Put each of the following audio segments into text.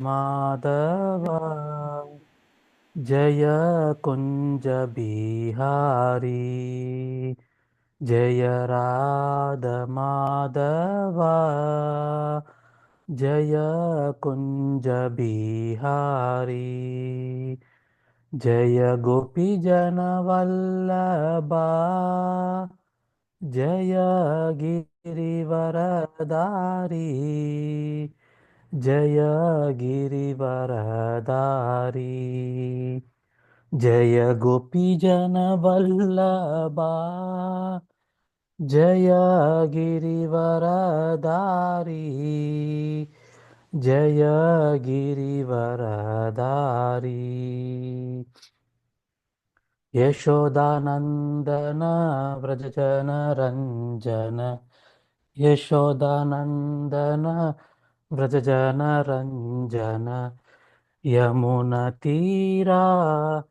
Madhava Jaya Kunja Bihari Jaya Radha Madhava Jaya Kunja Bihari Jaya Gopi Jana Vallabha Jaya Girivaradari Jaya Girivaradari Jaya Gopi Jana Vallabha Jaya Girivaradari Jaya Girivaradari Yashodanandana Vrajajana Ranjana Yashodanandana Vrajajana Ranjana Yamuna Tira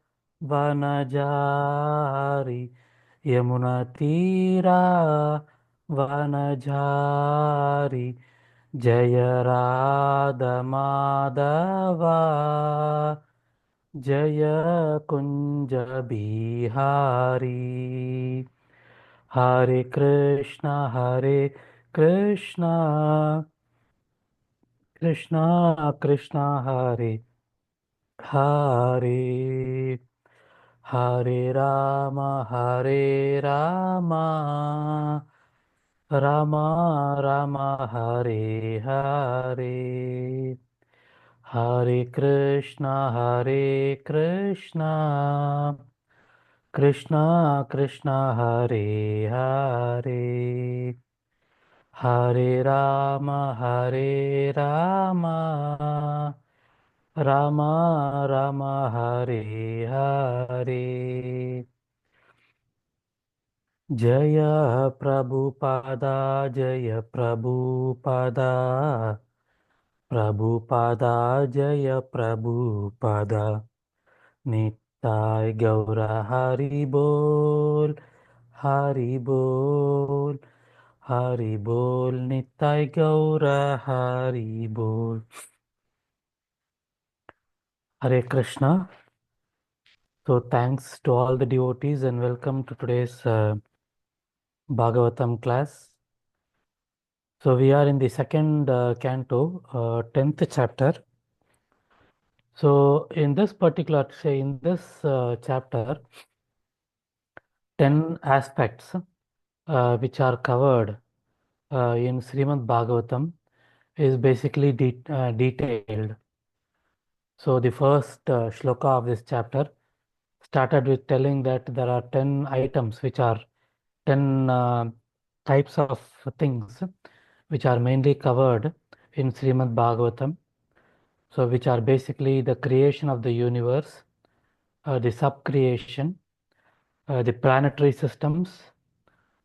Vanajari Yamuna Tira Vanajari Jaya Radha Madhava Jaya Kunja Bihari Hare Krishna Krishna Krishna Hare Hare Rama Rama Rama Hare Hare Hare Krishna Krishna Krishna Hare Hare Hare Rama Rama Rama Hare Hare Jaya Prabhupada Jaya Prabhupada Prabhupada Jaya Prabhupada Nittai Gaura Hari Bol Hari Bol Hari Bol Nittai Gaura Hari Bol Hare Krishna. So thanks to all the devotees and welcome to today's Bhagavatam class. So we are in the second canto, 10th chapter. So in this particular, in this chapter, 10 aspects which are covered in Srimad Bhagavatam is basically detailed. So the first shloka of this chapter started with telling that there are 10 items which are 10 types of things which are mainly covered in Srimad Bhagavatam. So which are basically the creation of the universe, the sub-creation, the planetary systems,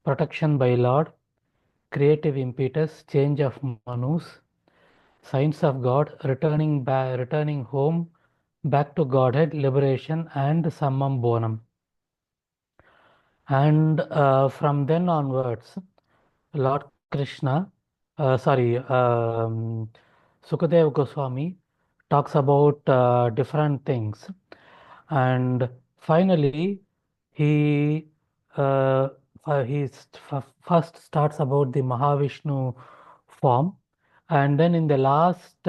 protection by Lord, creative impetus, change of manus, signs of God, returning home, back to Godhead, liberation, and summum bonum. And from then onwards, Lord Krishna, Sukadeva Goswami talks about different things. And finally, he first starts about the Mahavishnu form, and then in the last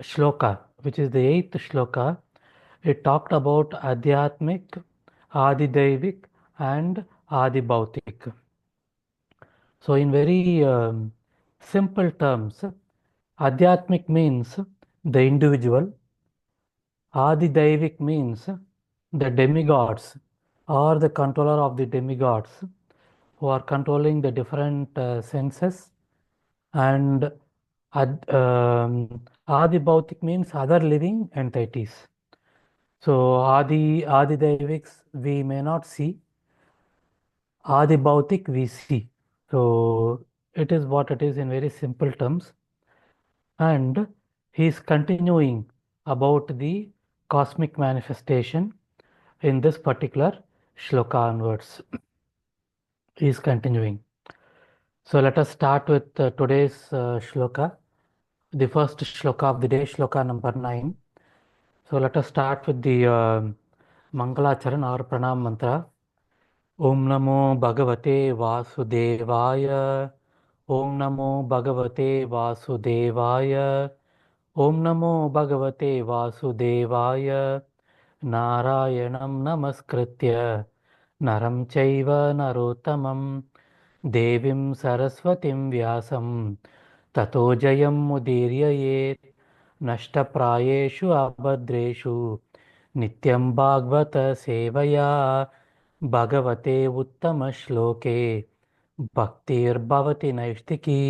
shloka, which is the 8th shloka, it talked about Adhyatmik, Adidevik, and Adibhautik. So in very simple terms, Adhyatmik means the individual, Adidevik means the demigods or the controller of the demigods who are controlling the different senses, and Adibhautik means other living entities. So Adideviks we may not see, Adibhautik we see. So it is what it is in very simple terms. And he is continuing about the cosmic manifestation in this particular shloka onwards. He is continuing. So let us start with today's shloka. the first shloka of the day, shloka number 9. So let us start with the Mangalacharan or Pranam mantra. Om Namo Bhagavate Vasudevaya. Om Namo Bhagavate Vasudevaya. Om Namo Bhagavate Vasudevaya. Narayanam Namaskritya. Naram Chaiva Narottamam. Devim Saraswatim Vyasam. Tato Jayam Mudiryaye. नष्टप्रायेषु अभद्रेषु नित्यं भागवत सेवया भगवते उत्तमश्लोके भक्तिर्भवति नैष्टिकी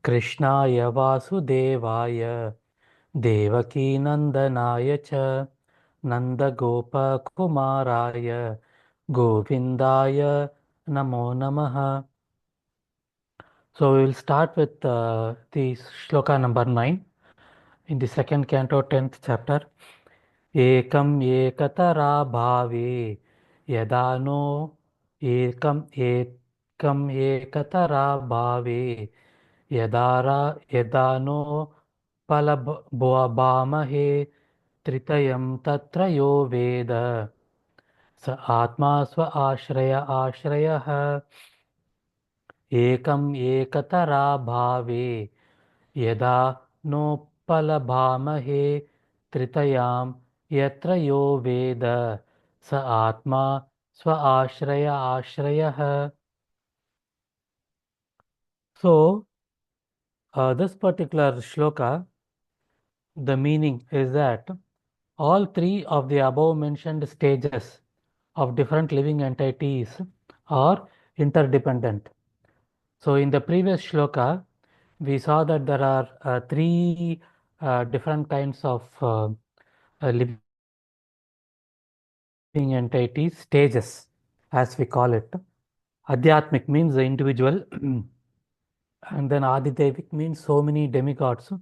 कृष्णाय वासुदेवाय देवकीनन्दनाय च नन्दगोपकुमाराय गोविन्दाय नमो नमः. So we will start with the shloka number 9 in the second canto, 10th chapter. Ekam ekatara bhave yadano ekam ekatara bhave yadano palabhamahe tritayam tatra yo veda sa atma swa ashrayah ekam ekatara bhave यदा नोपलभामहे त्रितयां यत्र यो वेद स आत्मा स्व आश्रयः. So, this particular shloka, the meaning is that all three of the above mentioned stages of different living entities are interdependent. So, in the previous shloka, we saw that there are three different kinds of living entities, stages, as we call it. Adhyatmic means the individual, and then Adidevic means so many demigods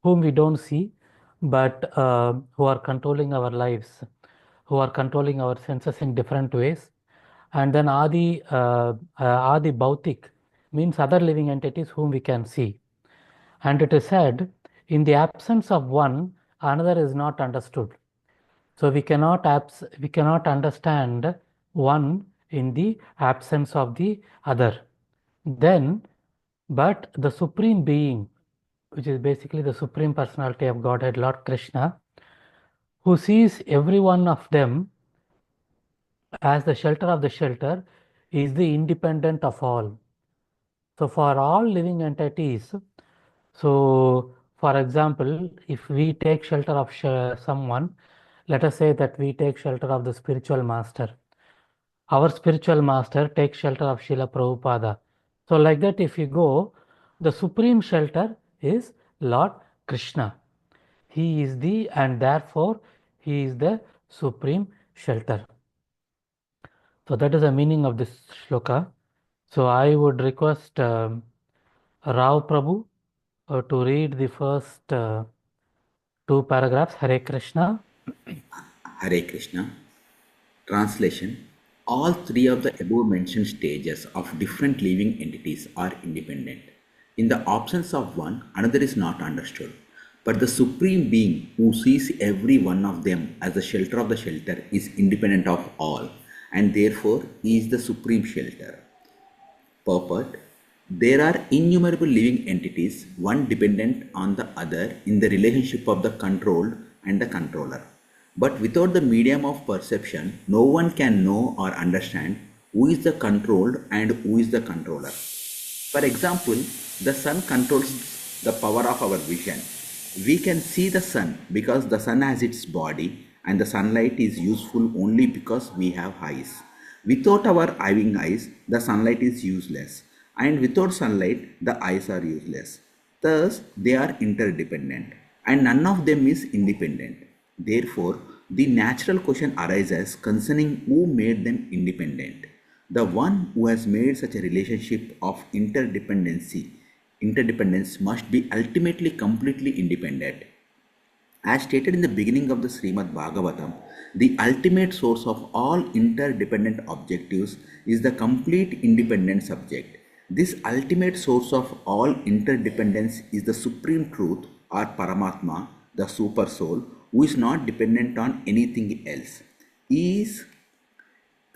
whom we don't see, but who are controlling our lives, who are controlling our senses in different ways. And then Adi Bhautik means other living entities whom we can see. And it is said, in the absence of one, another is not understood. So we cannot understand one in the absence of the other. Then, but the Supreme Being, which is basically the Supreme Personality of Godhead, Lord Krishna, who sees every one of them as the shelter of the shelter, is the independent of all. So for all living entities, so for example, if we take shelter of someone, let us say that we take shelter of the spiritual master. Our spiritual master takes shelter of Srila Prabhupada. So like that, if you go, the supreme shelter is Lord Krishna. He is and therefore he is the supreme shelter. So that is the meaning of this shloka. So I would request Rao Prabhu to read the first two paragraphs. Hare Krishna. Hare Krishna. Translation. All three of the above mentioned stages of different living entities are independent. In the absence of one, another is not understood. But the Supreme Being who sees every one of them as the shelter of the shelter is independent of all, and therefore he is the Supreme Shelter. Purport. There are innumerable living entities, one dependent on the other in the relationship of the controlled and the controller. But without the medium of perception, no one can know or understand who is the controlled and who is the controller. For example, the sun controls the power of our vision. We can see the sun because the sun has its body, and the sunlight is useful only because we have eyes. Without our having eyes, the sunlight is useless, and without sunlight, the eyes are useless. Thus, they are interdependent, and none of them is independent. Therefore, the natural question arises concerning who made them independent. The one who has made such a relationship of interdependence must be ultimately completely independent. As stated in the beginning of the Srimad Bhagavatam, the ultimate source of all interdependent objectives is the complete independent subject. This ultimate source of all interdependence is the supreme truth or Paramatma, the super soul, who is not dependent on anything else. He is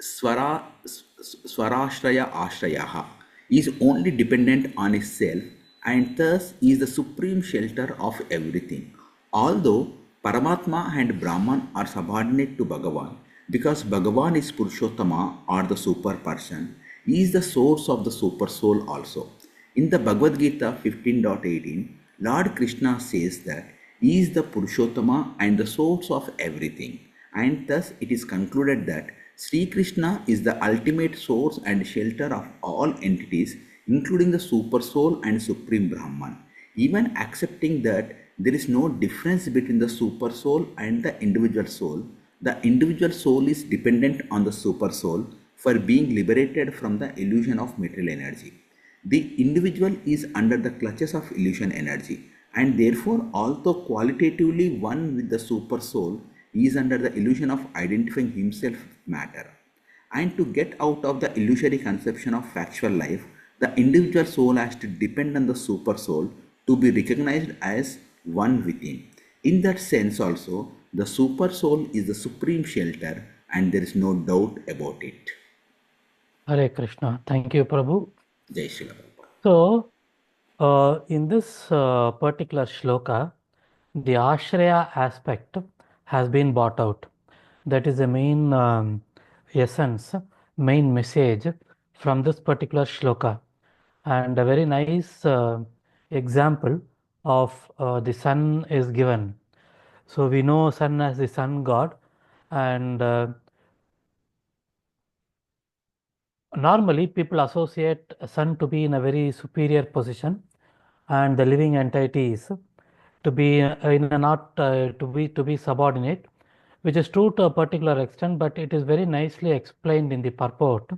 Swara, Swarashraya Ashrayaha is only dependent on itself and thus is the supreme shelter of everything. Although Paramatma and Brahman are subordinate to Bhagavan, because Bhagavan is Purushottama or the super person, he is the source of the super soul also. In the Bhagavad Gita 15.18, Lord Krishna says that he is the Purushottama and the source of everything, and thus it is concluded that Sri Krishna is the ultimate source and shelter of all entities, including the Super Soul and Supreme Brahman. Even accepting that there is no difference between the Super Soul and the individual soul is dependent on the Super Soul for being liberated from the illusion of material energy. The individual is under the clutches of illusion energy, and therefore, although qualitatively one with the super soul, he is under the illusion of identifying himself with matter. And to get out of the illusory conception of factual life, the individual soul has to depend on the super soul to be recognized as one within. In that sense, also, the super soul is the supreme shelter, and there is no doubt about it. Hare Krishna. Thank you, Prabhu. Jai Shri Prabhupada. So, in this particular shloka, the Ashraya aspect has been brought out. That is the main essence, main message from this particular shloka. And a very nice example of the sun is given. So we know sun as the sun god, and normally people associate sun to be in a very superior position and the living entities to be in a not to be subordinate, which is true to a particular extent, but it is very nicely explained in the purport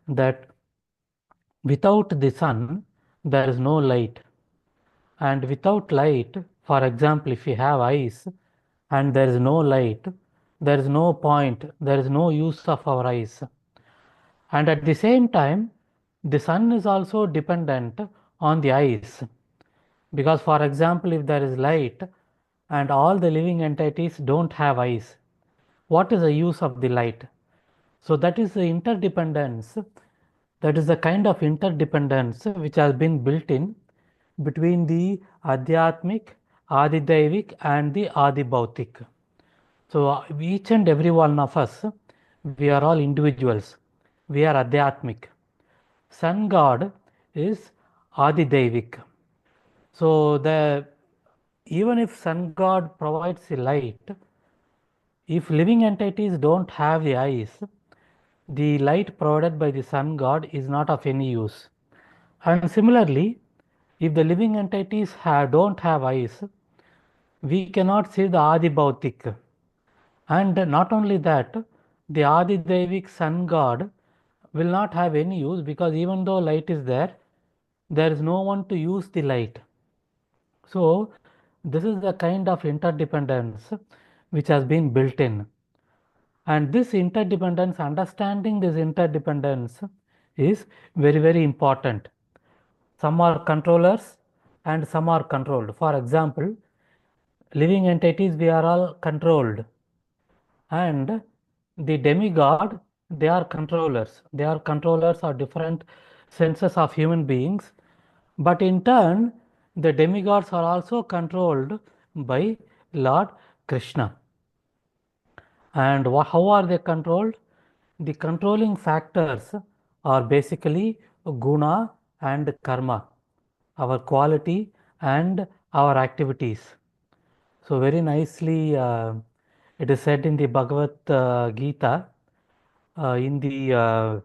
that without the sun there is no light, and without light, for example, if we have eyes and there is no light, there is no point, there is no use of our eyes. And at the same time, the sun is also dependent on the eyes, because for example, if there is light and all the living entities don't have eyes, what is the use of the light? So that is the interdependence, that is the kind of interdependence which has been built in between the Adhyatmic, Adidevik and the Adibhautik. So each and every one of us, we are all individuals. We are Adhyatmic. Sun God is Adidevik. So even if Sun God provides the light, if living entities don't have the eyes, the light provided by the Sun God is not of any use. And similarly, if the living entities don't have eyes, we cannot see the Adi Bhautik. And not only that, the Adi Devik Sun God will not have any use, because even though light is there is no one to use the light. So this is the kind of interdependence which has been built in. And this interdependence, understanding this interdependence is very, very important. Some are controllers and some are controlled. For example, living entities, we are all controlled. And the demigod, they are controllers. They are controllers of different senses of human beings. But in turn, the demigods are also controlled by Lord Krishna. And how are they controlled? The controlling factors are basically guna and karma, our quality and our activities. So very nicely it is said in the Bhagavad Gita in the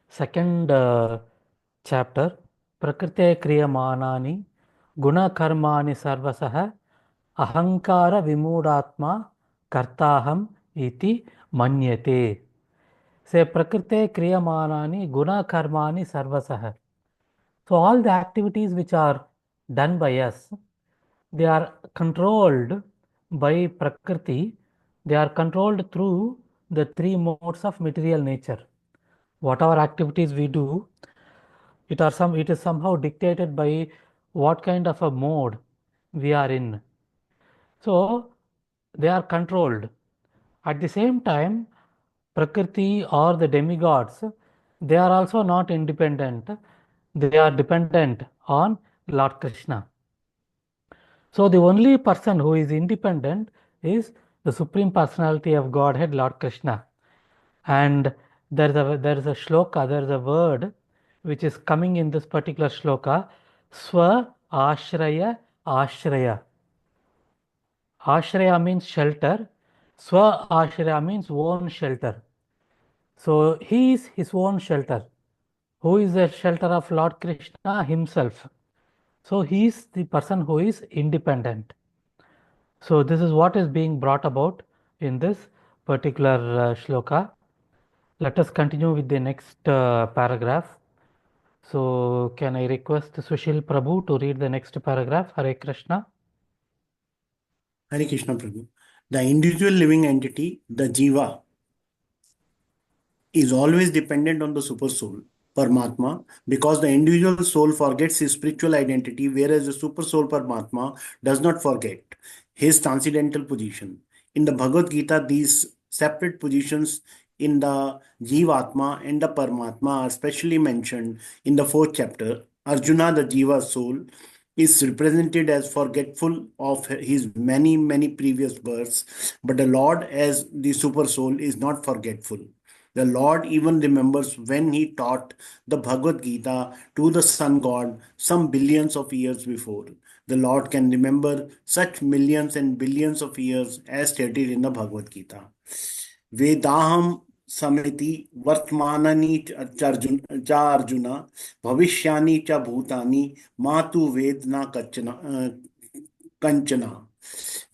second chapter, Prakrite Kriyamanani Guna Karmani Sarvasaha Ahankara Vimudatma Kartaham Iti Manyate. Say Prakrite Kriyamanani Guna Karmani Sarvasaha. So all the activities which are done by us, they are controlled by Prakriti. They are controlled through the three modes of material nature. Whatever activities we do, It is somehow dictated by what kind of a mode we are in. So they are controlled. At the same time, Prakriti or the demigods, they are also not independent. They are dependent on Lord Krishna. So the only person who is independent is the Supreme Personality of Godhead, Lord Krishna. And there is a shloka, there is a word which is coming in this particular shloka, Swa Ashraya Ashraya. Ashraya means shelter. Swa Ashraya means own shelter. So he is his own shelter. Who is the shelter of Lord Krishna? Himself. So he is the person who is independent. So this is what is being brought about in this particular shloka. Let us continue with the next paragraph. So can I request Sushil Prabhu to read the next paragraph? Hare Krishna. Hare Krishna Prabhu. The individual living entity, the Jiva, is always dependent on the super soul, Paramatma, because the individual soul forgets his spiritual identity, whereas the super soul Paramatma does not forget his transcendental position. In the Bhagavad Gita, these separate positions in the Jivatma and the Paramatma are specially mentioned in the fourth chapter. Arjuna, the Jiva soul, is represented as forgetful of his many, many previous births, but the Lord, as the super soul, is not forgetful. The Lord even remembers when he taught the Bhagavad Gita to the sun god some billions of years before. The Lord can remember such millions and billions of years as stated in the Bhagavad Gita. Vedaham samiti vartmanani cha Arjuna bhavishyani cha bhutani matu vedna kanchana.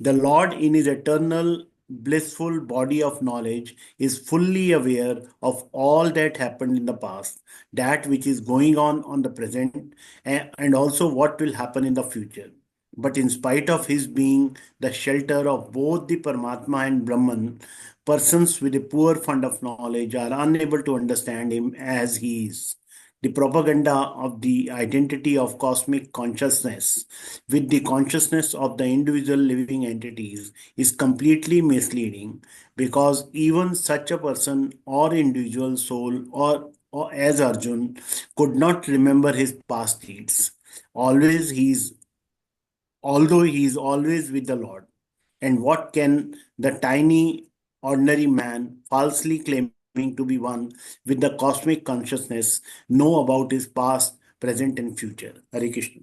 The Lord, in his eternal blissful body of knowledge, is fully aware of all that happened in the past, that which is going on the present, and also what will happen in the future. But in spite of his being the shelter of both the Paramatma and Brahman, persons with a poor fund of knowledge are unable to understand him as he is. The propaganda of the identity of cosmic consciousness with the consciousness of the individual living entities is completely misleading, because even such a person or individual soul or as Arjun could not remember his past deeds. Always he is Although he is always with the Lord. And what can the tiny, ordinary man, falsely claiming to be one with the cosmic consciousness, know about his past, present, and future? Hare Krishna.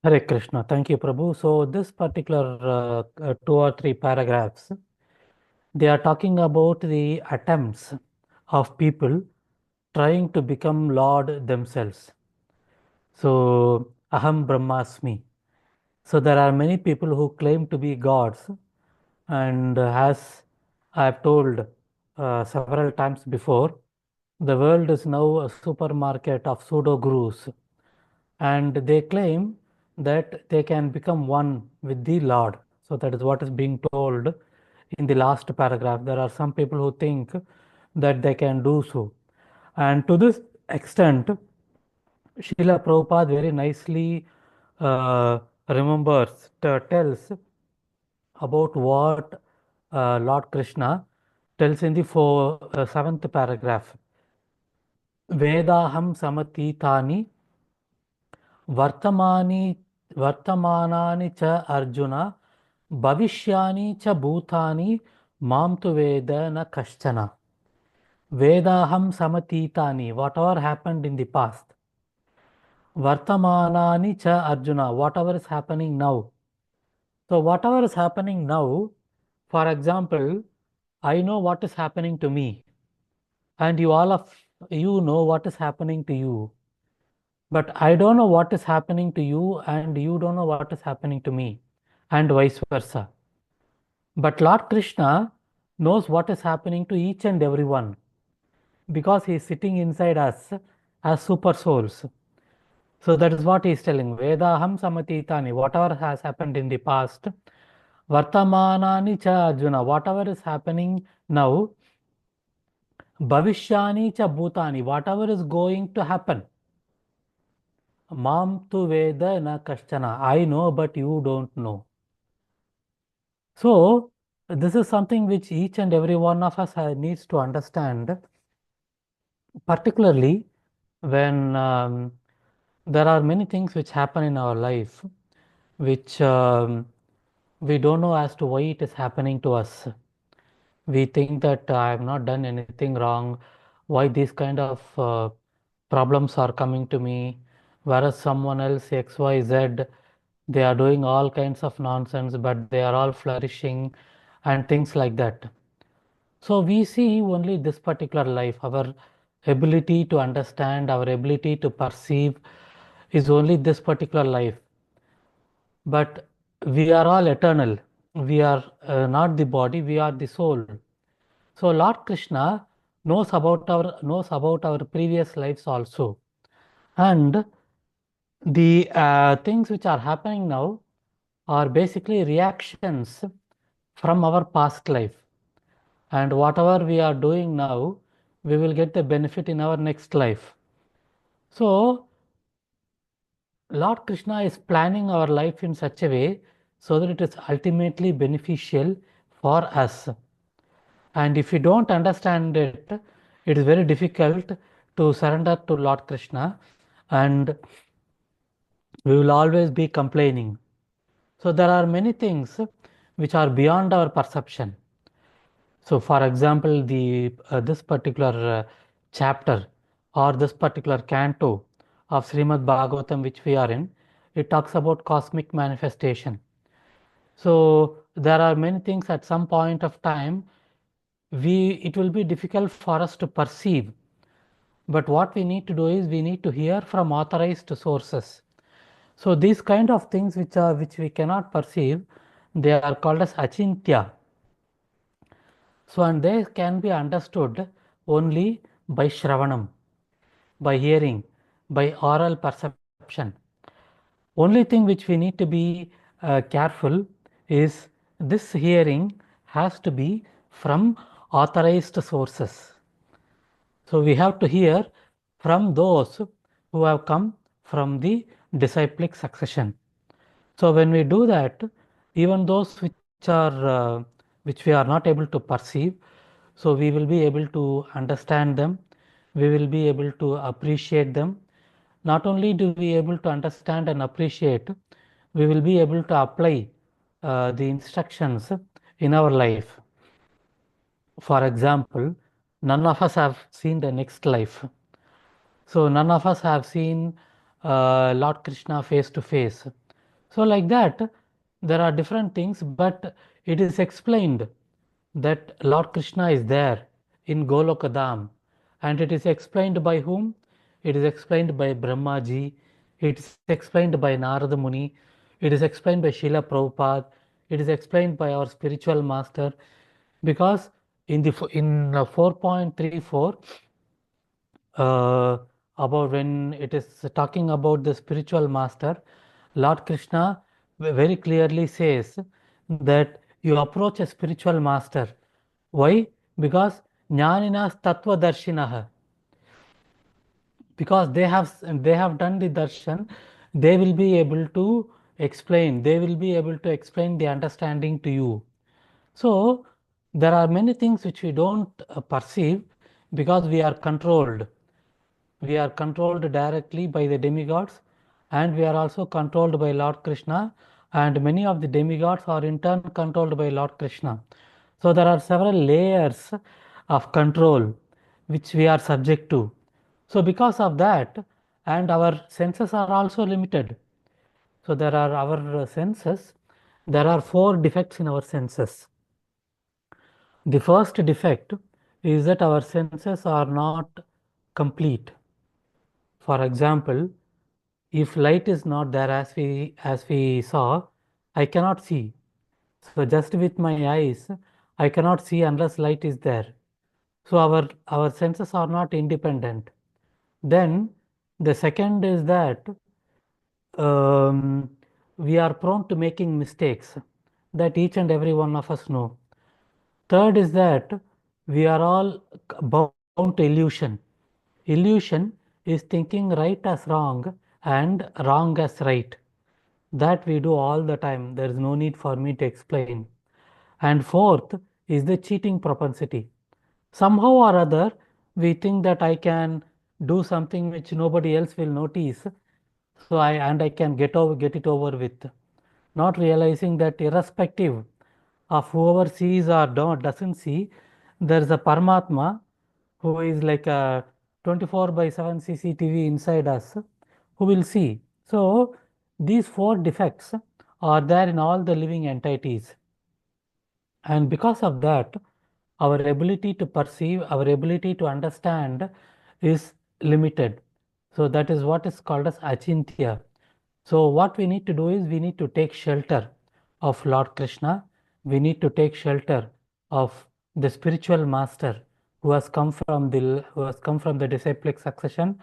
Hare Krishna. Thank you, Prabhu. So this particular two or three paragraphs, they are talking about the attempts of people trying to become Lord themselves. So Aham Brahmasmi. So there are many people who claim to be gods, and as I have told several times before, the world is now a supermarket of pseudo gurus, and they claim that they can become one with the Lord. So that is what is being told in the last paragraph. There are some people who think that they can do so, and to this extent, Srila Prabhupada very nicely tells about what Lord Krishna tells in the seventh paragraph. Vedaham samatitani vartamani vartamanani cha Arjuna bhavishyani cha bhutani mam tu veda na kaschana. Vedaham samatitani, whatever happened in the past. Vartamanani cha Arjuna, whatever is happening now. So whatever is happening now, for example, I know what is happening to me, and you all of you know what is happening to you. But I don't know what is happening to you, and you don't know what is happening to me, and vice versa. But Lord Krishna knows what is happening to each and every one, because he is sitting inside us as super souls. So that is what he is telling. Vedaham samatitani, whatever has happened in the past, vartamanani cha Arjuna, whatever is happening now, bhavishyani cha bhutani, whatever is going to happen. Mam tu veda na kashchana. I know, but you don't know. So, this is something which each and every one of us needs to understand, particularly when there are many things which happen in our life which we don't know as to why it is happening to us. We think that I have not done anything wrong, why these kind of problems are coming to me, whereas someone else, XYZ, they are doing all kinds of nonsense, but they are all flourishing and things like that. So we see only this particular life. Our ability to understand, our ability to perceive is only this particular life. But we are all eternal. We are not the body, we are the soul. So Lord Krishna knows about our previous lives also. And the things which are happening now are basically reactions from our past life. And whatever we are doing now, we will get the benefit in our next life. So Lord Krishna is planning our life in such a way so that it is ultimately beneficial for us. And if we don't understand it, it is very difficult to surrender to Lord Krishna, and we will always be complaining. So there are many things which are beyond our perception. So for example, this particular chapter or this particular canto of Srimad Bhagavatam which we are in, it talks about cosmic manifestation. So there are many things at some point of time it will be difficult for us to perceive. But what we need to do is we need to hear from authorized sources. So these kind of things which we cannot perceive, they are called as achintya. So and they can be understood only by shravanam, by hearing, by oral perception. Only thing which we need to be careful is this hearing has to be from authorized sources. So we have to hear from those who have come from the disciplic succession. So when we do that, even those which we are not able to perceive, so we will be able to understand them, we will be able to appreciate them. Not only do we able to understand and appreciate, we will be able to apply the instructions in our life. For example, none of us have seen the next life. So none of us have seen Lord Krishna face to face. So like that, there are different things, but it is explained that Lord Krishna is there in Golokadam. And it is explained by whom? It is explained by Brahmaji. It is explained by Narada Muni. It is explained by Srila Prabhupada. It is explained by our spiritual master. Because in 4.34, about when it is talking about the spiritual master, Lord Krishna very clearly says that you approach a spiritual master. Why? Because Jnaninas Tattva Darshinah. Because they have done the darshan, they will be able to explain. They will be able to explain the understanding to you. So there are many things which we don't perceive because we are controlled. We are controlled directly by the demigods, and we are also controlled by Lord Krishna, and many of the demigods are in turn controlled by Lord Krishna. So there are several layers of control which we are subject to. So because of that, and our senses are also limited. So there are our senses, there are 4 defects in our senses. The first defect is that our senses are not complete. For example, if light is not there as we saw, I cannot see. So just with my eyes, I cannot see unless light is there. So our senses are not independent. Then the second is that um, we are prone to making mistakes that each and every one of us know. Third is that we are all bound to illusion. Illusion is thinking right as wrong and wrong as right. That we do all the time. There is no need for me to explain. And fourth is the cheating propensity. Somehow or other, we think that I can do something which nobody else will notice, so I can get it over with, not realizing that irrespective of whoever sees or doesn't see, there is a Paramatma who is like a 24/7 CCTV inside us who will see. So these four defects are there in all the living entities. And because of that, our ability to perceive, our ability to understand is limited. So that is what is called as achintya. So what we need to do is we need to take shelter of Lord Krishna. We need to take shelter of the spiritual master who has come from the disciplic succession,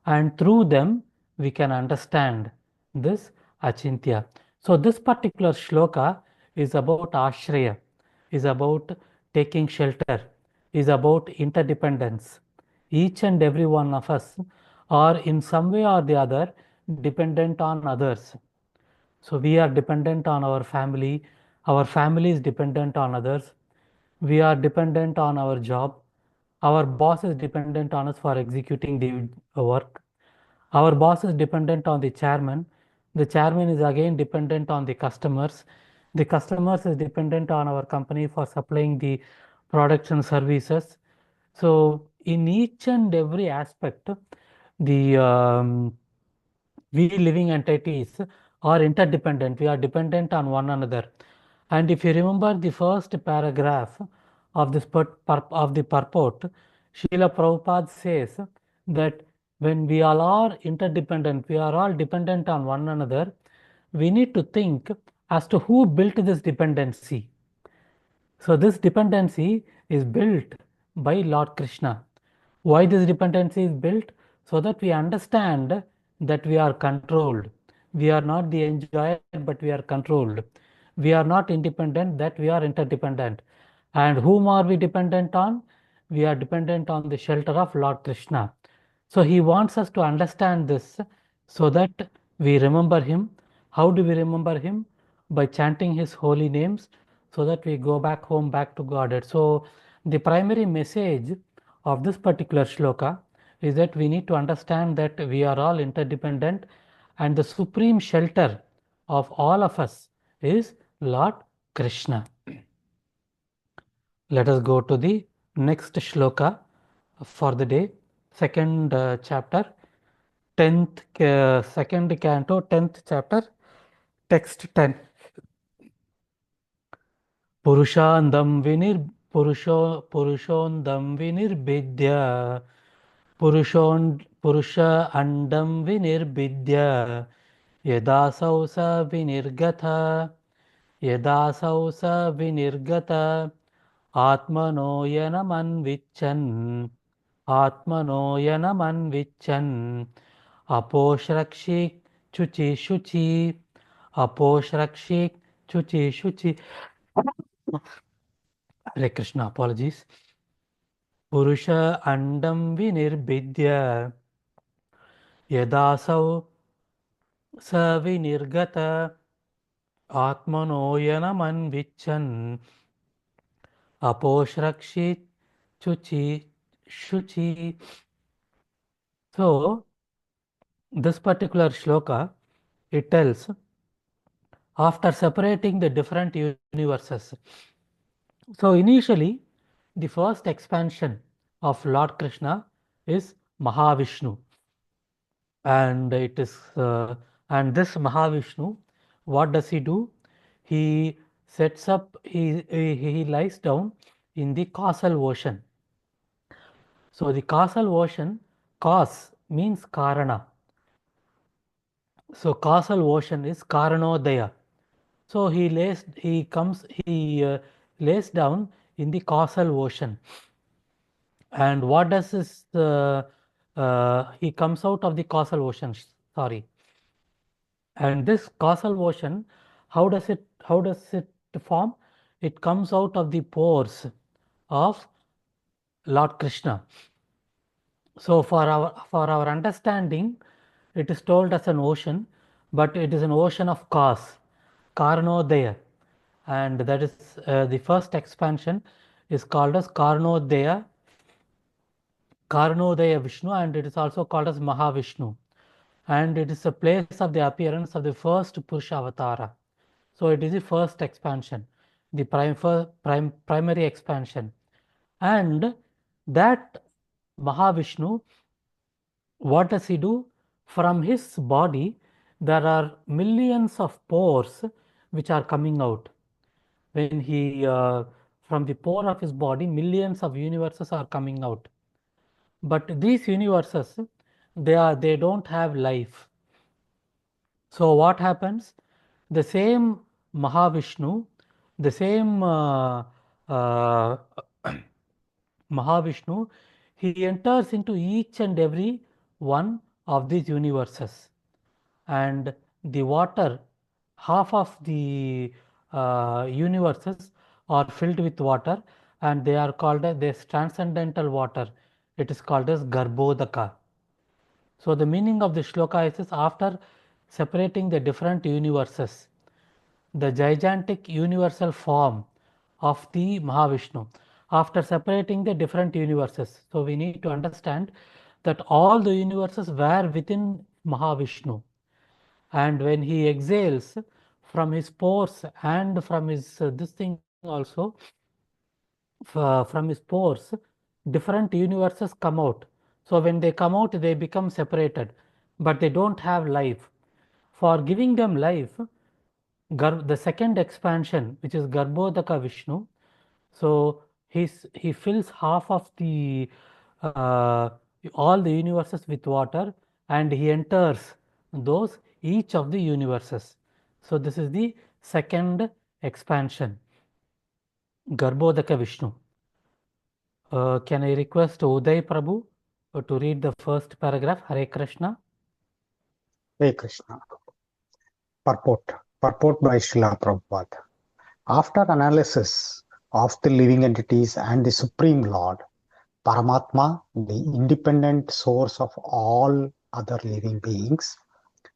and through them we can understand this achintya. So this particular shloka is about ashraya, is about taking shelter, is about interdependence. Each and every one of us are in some way or the other dependent on others. So we are dependent on our family is dependent on others, we are dependent on our job, our boss is dependent on us for executing the work, our boss is dependent on the chairman is again dependent on the customers is dependent on our company for supplying the products and services. So in each and every aspect, the we living entities are interdependent. We are dependent on one another. And if you remember the first paragraph of this of the purport, Srila Prabhupada says that when we all are interdependent, we are all dependent on one another, we need to think as to who built this dependency. So this dependency is built by Lord Krishna. Why this dependency is built? So that we understand that we are controlled. We are not the enjoyer, but we are controlled. We are not independent, that we are interdependent. And whom are we dependent on? We are dependent on the shelter of Lord Krishna. So he wants us to understand this so that we remember him. How do we remember him? By chanting his holy names, so that we go back home, back to Godhead. So the primary message of this particular shloka is that we need to understand that we are all interdependent, and the supreme shelter of all of us is Lord Krishna. Let us go to the next shloka for the day, second chapter, 10th, second canto, 10th chapter, text 10. Purushondam vinirvidya Purusha andam vinirvidya Yadasau sa vinirgatha Atmanoyanamanvichan Aposhrakshik Chuchi Aposhrakshik Chuchi. Hare Krishna, apologies. Purusha andam vinirvidya Yadasau sa vinirgata Atmanoyanamanvichan Aposhrakshit Shuchi. So, this particular shloka, it tells, after separating the different universes. So, initially, the first expansion of Lord Krishna is Mahavishnu. And it is, and this Mahavishnu, what does he do? He sets up, he lies down in the causal ocean. So the causal ocean, cause means karana. So causal ocean is karanodaya. So he lays down in the causal ocean. And what does this? He comes out of the causal ocean. Sorry. And this causal ocean, how does it form? It comes out of the pores of Lord Krishna. So for our understanding, it is told as an ocean, but it is an ocean of cause, Karnodaya. And that is the first expansion is called as Karnodaya Vishnu, and it is also called as Mahavishnu. And it is a place of the appearance of the first Purusha Avatara. So it is the first expansion, the primary expansion. And that Mahavishnu, what does he do? From his body, there are millions of pores which are coming out. When he, from the pore of his body, millions of universes are coming out. But these universes, they don't have life. So what happens? The same Mahavishnu, the same uh, Mahavishnu, he enters into each and every one of these universes. And the water, half of the universes are filled with water, and they are called as this transcendental water. It is called as Garbhodaka. So the meaning of the shloka is after separating the different universes, the gigantic universal form of the Mahavishnu, after separating the different universes. So we need to understand that all the universes were within Mahavishnu. And when he exhales from his pores and from his this thing also, from his pores, different universes come out. So when they come out, they become separated, but they don't have life. For giving them life, the second expansion, which is Garbhodaka Vishnu, so he fills half of the uh, all the universes with water, and he enters those each of the universes. So this is the second expansion, Garbhodaka Vishnu. Can I request Uday Prabhu to read the first paragraph? Hare Krishna. Hare Krishna. Purport by Srila Prabhupada. After analysis of the living entities and the Supreme Lord, Paramatma, the independent source of all other living beings,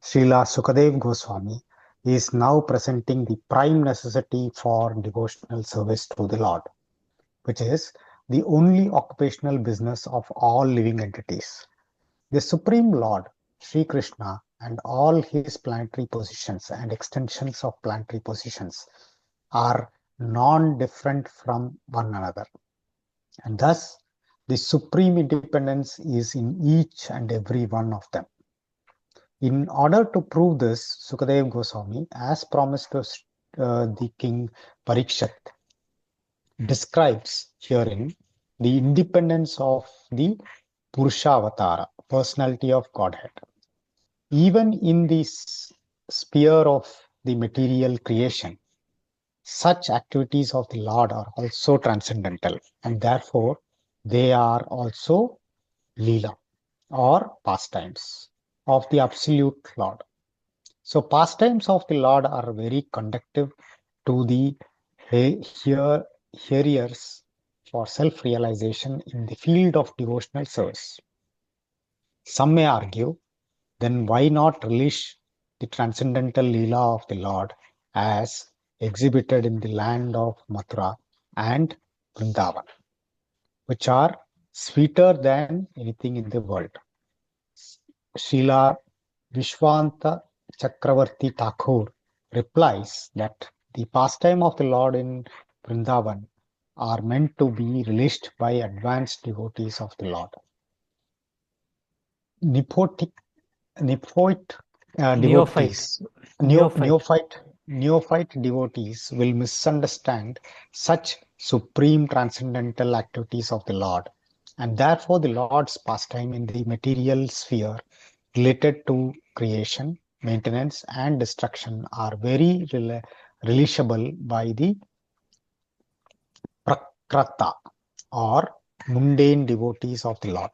Srila Sukadeva Goswami is now presenting the prime necessity for devotional service to the Lord, which is the only occupational business of all living entities. The Supreme Lord, Sri Krishna, and all his planetary positions and extensions of planetary positions are non-different from one another. And thus, the supreme independence is in each and every one of them. In order to prove this, Sukadeva Goswami, as promised to the king Parikshit, describes herein the independence of the Purusha Avatara, personality of Godhead. Even in the sphere of the material creation, such activities of the Lord are also transcendental, and therefore they are also Leela or pastimes of the absolute Lord. So pastimes of the Lord are very conducive to the hearers for self-realization in the field of devotional service. Some may argue, then why not relish the transcendental Leela of the Lord as exhibited in the land of Mathura and Vrindavan, which are sweeter than anything in the world. Srila Vishwanta Chakravarti Thakur replies that the pastime of the Lord in Vrindavan are meant to be relished by advanced devotees of the Lord. Neophyte devotees will misunderstand such supreme transcendental activities of the Lord, and therefore the Lord's pastime in the material sphere related to creation, maintenance, and destruction are very relishable by the Prakrata or mundane devotees of the Lord.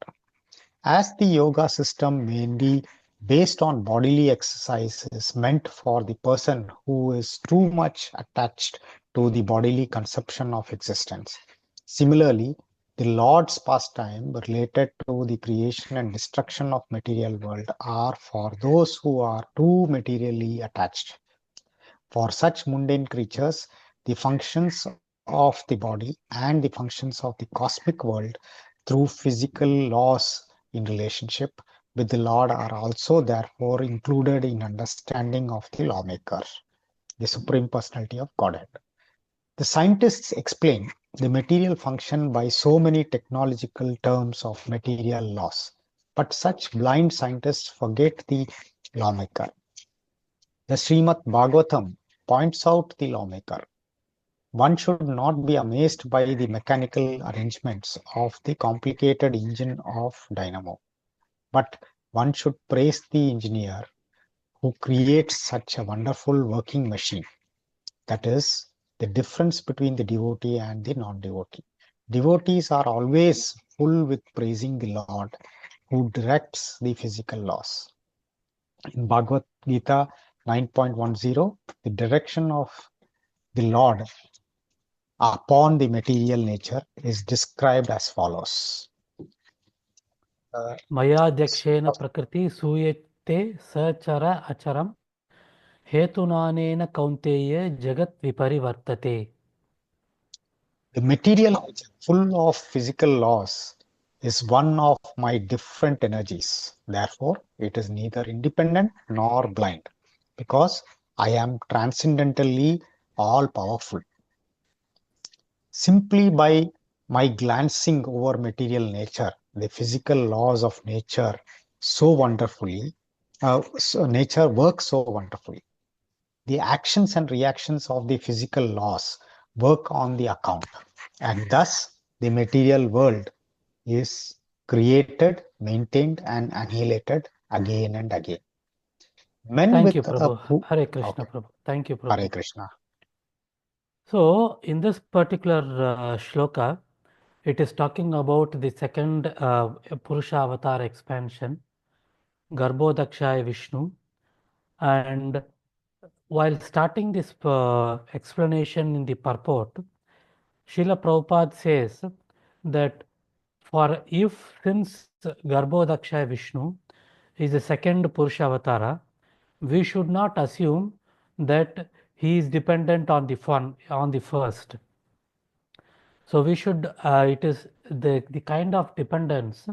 As the yoga system mainly based on bodily exercise is meant for the person who is too much attached to the bodily conception of existence. Similarly, The Lord's pastime related to the creation and destruction of material world are for those who are too materially attached. For such mundane creatures, the functions of the body and the functions of the cosmic world through physical laws in relationship with the Lord are also therefore included in understanding of the lawmaker, the Supreme Personality of Godhead. The scientists explain the material function by so many technological terms of material laws, but such blind scientists forget the lawmaker. The Srimad Bhagavatam points out the lawmaker. One should not be amazed by the mechanical arrangements of the complicated engine of dynamo, but one should praise the engineer who creates such a wonderful working machine. That is the difference between the devotee and the non-devotee. Devotees are always full with praising the Lord who directs the physical laws. In Bhagavad Gita 9.10, the direction of the Lord upon the material nature is described as follows. मयाध्यक्षेण प्रकृति सूयते सचर अचरम हेतुनानेन कौन्तेय जगत् विपरिवर्तते. The material nature, full of physical laws, is one of my different energies. Therefore, it is neither independent nor blind, because I am transcendentally all-powerful. Simply by my glancing over material nature, the physical laws of nature so wonderfully, nature works so wonderfully. The actions and reactions of the physical laws work on the account, and thus the material world is created, maintained, and annihilated again and again. Men Thank with you, a Prabhu. Hare Krishna, okay. Prabhu. Thank you, Hare Prabhu. Krishna. So, in this particular shloka, it is talking about the second Purusha avatar expansion, Garbhodakshaya Vishnu. And while starting this explanation in the purport, Srila Prabhupada says that since Garbhodakshaya Vishnu is the second Purusha avatara, we should not assume that he is dependent on the first. So we should, it is the kind of dependence,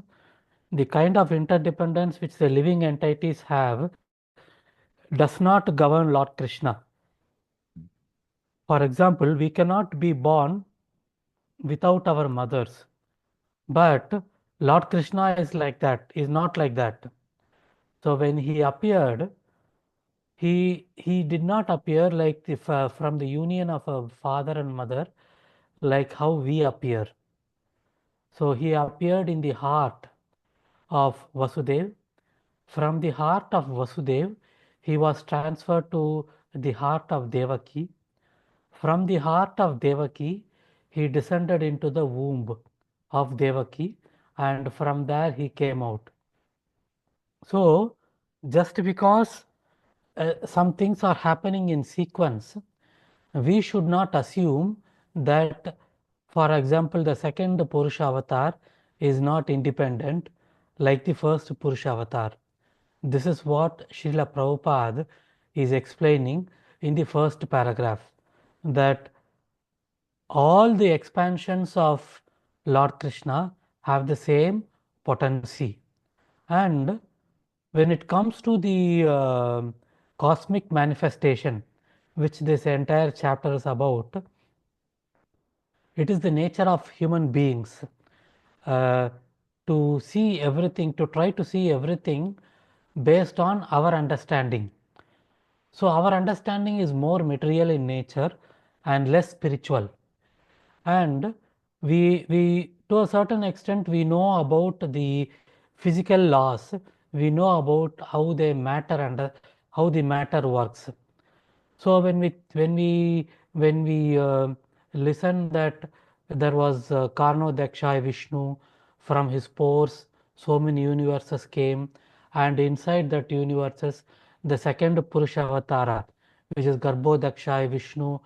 the kind of interdependence which the living entities have does not govern Lord Krishna. For example, we cannot be born without our mothers, but Lord Krishna is not like that. So when he appeared, he did not appear like from the union of a father and mother, like how we appear. So he appeared in the heart of Vasudev. From the heart of Vasudev, he was transferred to the heart of Devaki. From the heart of Devaki, he descended into the womb of Devaki, and from there he came out. So, just because some things are happening in sequence, we should not assume that, for example, the second Purusha avatar is not independent like the first Purusha avatar. This is what Srila Prabhupada is explaining in the first paragraph, that all the expansions of Lord Krishna have the same potency. And when it comes to the cosmic manifestation, which this entire chapter is about, it is the nature of human beings uh, to see everything, to try to see everything based on our understanding. So our understanding is more material in nature and less spiritual. And we to a certain extent we know about the physical laws, we know about how they matter and how the matter works. So when we listen that there was Karno Dakshaya Vishnu, from his pores so many universes came, and inside that universes the second Purusha avatara, which is Garbho Dakshaya Vishnu,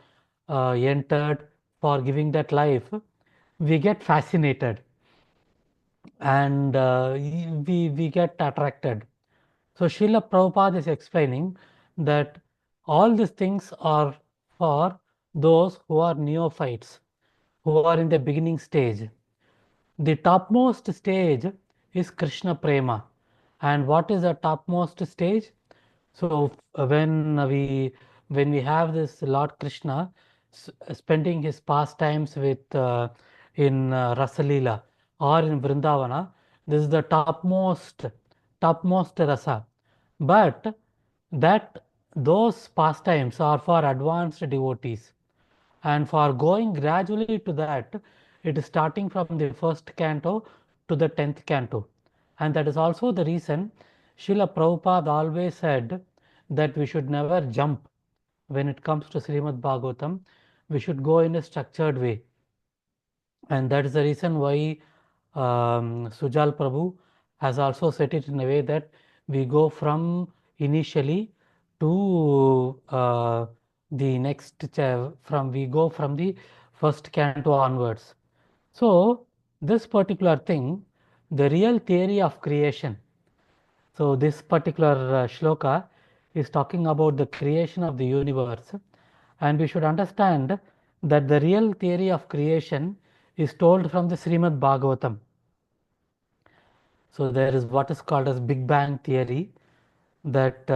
entered for giving that life, we get fascinated. and we get attracted. So Srila Prabhupada is explaining that all these things are for those who are neophytes, who are in the beginning stage. The topmost stage is Krishna Prema. And what is the topmost stage? So when we have this Lord Krishna spending his pastimes with in Rasalila or in Vrindavana, this is the topmost rasa. But that those pastimes are for advanced devotees. And for going gradually to that, it is starting from the first canto to the 10th canto. And that is also the reason Srila Prabhupada always said that we should never jump when it comes to Srimad Bhagavatam. We should go in a structured way. And that is the reason why Sujal Prabhu has also set it in a way that we go from initially to the next, we go from the first canto onwards. So this particular thing, the real theory of creation. So this particular shloka is talking about the creation of the universe, and we should understand that the real theory of creation is told from the Srimad Bhagavatam. So there is what is called as Big Bang theory, that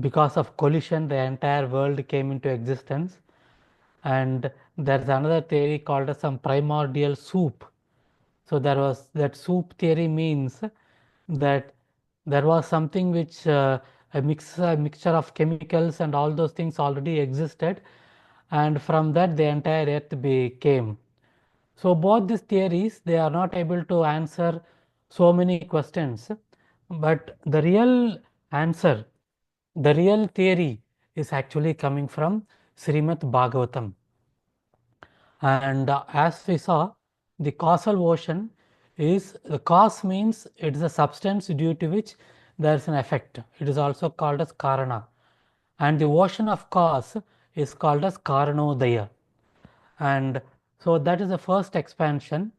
because of collision the entire world came into existence, and there is another theory called as some primordial soup. So there was that soup theory, means that there was something which a mixture of chemicals and all those things already existed, and from that the entire earth became. So both these theories, they are not able to answer so many questions, but the real answer, the real theory is actually coming from Srimad Bhagavatam. And as we saw, the causal ocean is, the cause means it is a substance due to which there is an effect. It is also called as Karana. And the ocean of cause is called as Karanodaya. And so that is the first expansion.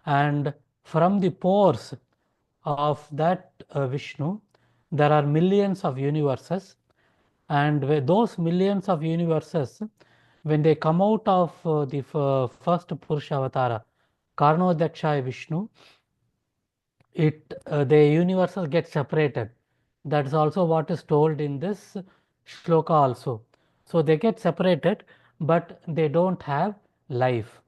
And from the pores of that Vishnu, there are millions of universes. And those millions of universes, when they come out of the first Purusha Avatara, Karnodakshaya Vishnu, the universes get separated. That is also what is told in this shloka also. So they get separated, but they don't have life.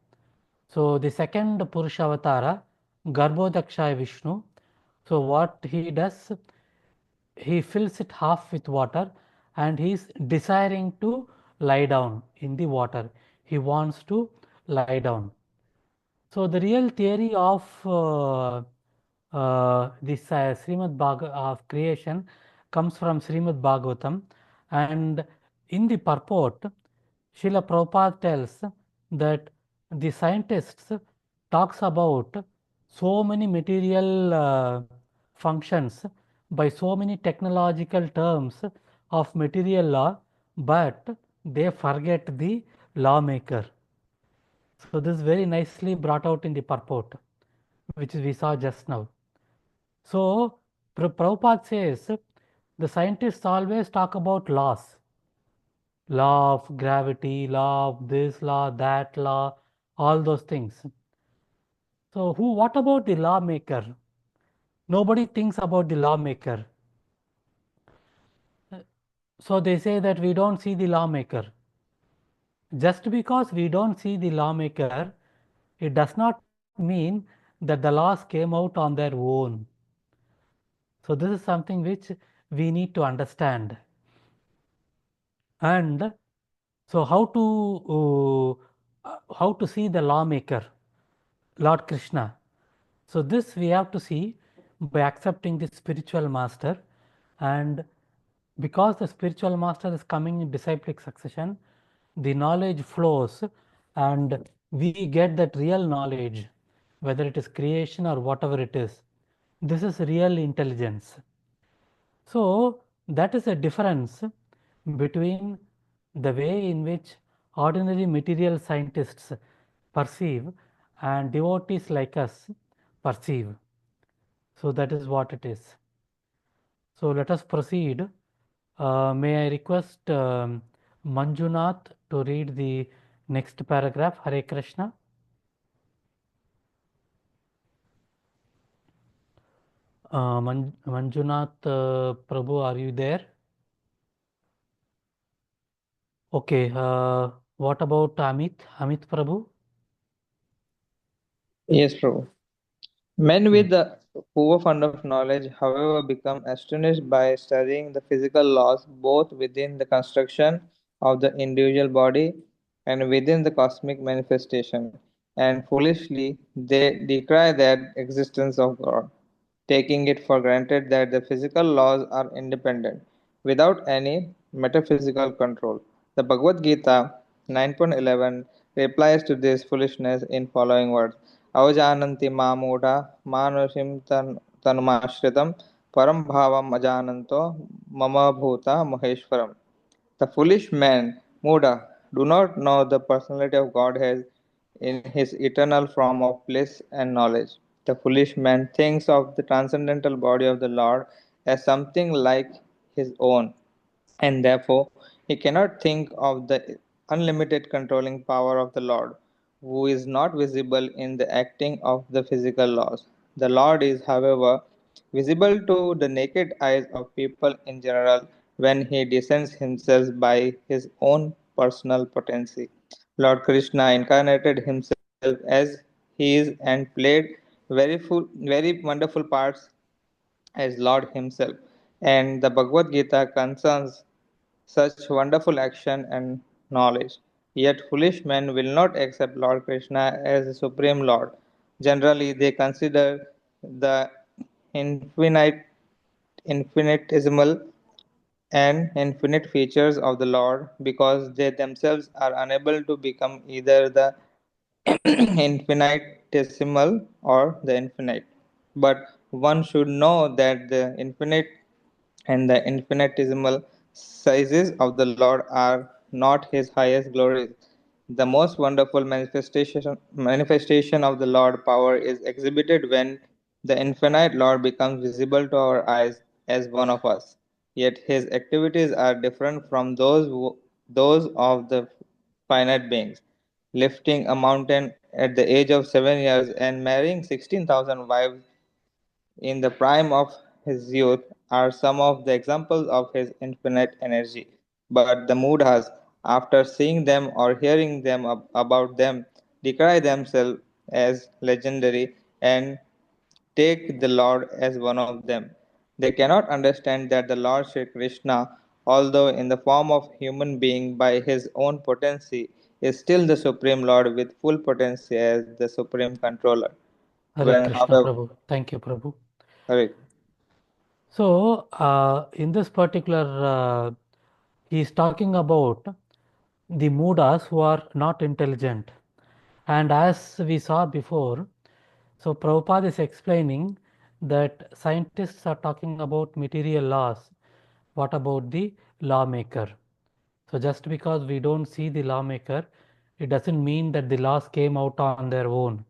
So the second Purusha Avatara, Garbhodakshaya Vishnu, so what he does, he fills it half with water and he is desiring to lie down in the water. He wants to lie down. So the real theory of this Srimad of creation comes from Srimad Bhagavatam, and in the purport, Srila Prabhupada tells that the scientists talks about so many material functions by so many technological terms of material law, but they forget the lawmaker. So this is very nicely brought out in the purport, which we saw just now. So Prabhupada says the scientists always talk about laws. Law of gravity, law of this, law, that law, all those things. So what about the lawmaker? Nobody thinks about the lawmaker. So they say that we don't see the lawmaker. Just because we don't see the lawmaker, it does not mean that the laws came out on their own. So this is something which we need to understand. And so how to see the lawmaker, Lord Krishna? So this we have to see by accepting the spiritual master, and because the spiritual master is coming in disciplic succession, the knowledge flows and we get that real knowledge, whether it is creation or whatever it is. This is real intelligence. So that is a difference between the way in which ordinary material scientists perceive and devotees like us perceive. So that is what it is. So let us proceed. May I request Manjunath to read the next paragraph? Hare Krishna. Manjunath Prabhu, are you there? Okay. What about Amit? Amit Prabhu? Yes, Prabhu. Men with the poor fund of knowledge, however, become astonished by studying the physical laws both within the construction of the individual body and within the cosmic manifestation, and foolishly they decry the existence of God, taking it for granted that the physical laws are independent, without any metaphysical control. The Bhagavad Gita 9.11 replies to this foolishness in following words: Avajananti mamudha manushim tanumashritam param bhavam ajananto mama bhuta maheshwaram. The foolish man, Muda, do not know the personality of Godhead in his eternal form of bliss and knowledge. The foolish man thinks of the transcendental body of the Lord as something like his own, and therefore he cannot think of the unlimited controlling power of the Lord, who is not visible in the acting of the physical laws. The Lord is, however, visible to the naked eyes of people in general when he descends himself by his own personal potency. Lord Krishna incarnated himself as he is and played very wonderful parts as Lord himself, and the Bhagavad Gita concerns such wonderful action and knowledge. Yet foolish men will not accept Lord Krishna as the Supreme Lord. Generally, they consider the infinitesimal and infinite features of the Lord because they themselves are unable to become either the infinitesimal or the infinite. But one should know that the infinite and the infinitesimal sizes of the Lord are not his highest glories. The most wonderful manifestation of the Lord power is exhibited when the infinite Lord becomes visible to our eyes as one of us. Yet his activities are different from those of the finite beings. Lifting a mountain at the age of 7 years and marrying 16,000 wives in the prime of his youth are some of the examples of his infinite energy. But the Mudhas, after seeing them or hearing them about them, decry themselves as legendary and take the Lord as one of them. They cannot understand that the Lord Sri Krishna, although in the form of human being by his own potency, is still the Supreme Lord with full potency as the Supreme Controller. Hare When, Krishna however, Prabhu. Thank you, Prabhu. correct. So, in this particular, he is talking about the Mudas who are not intelligent. And as we saw before, so Prabhupada is explaining that scientists are talking about material laws. What about the lawmaker? So just because we don't see the lawmaker, it doesn't mean that the laws came out on their own.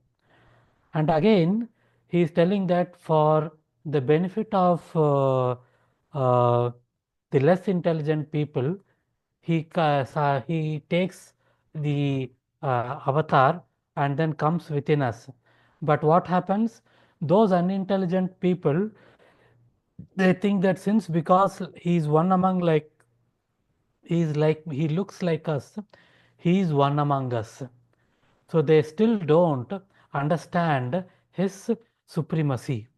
And again, he is telling that for the benefit of uh, the less intelligent people, he takes the avatar and then comes within us. But what happens? Those unintelligent people, they think that since because he is one among he looks like us, he is one among us. So they still don't understand his supremacy.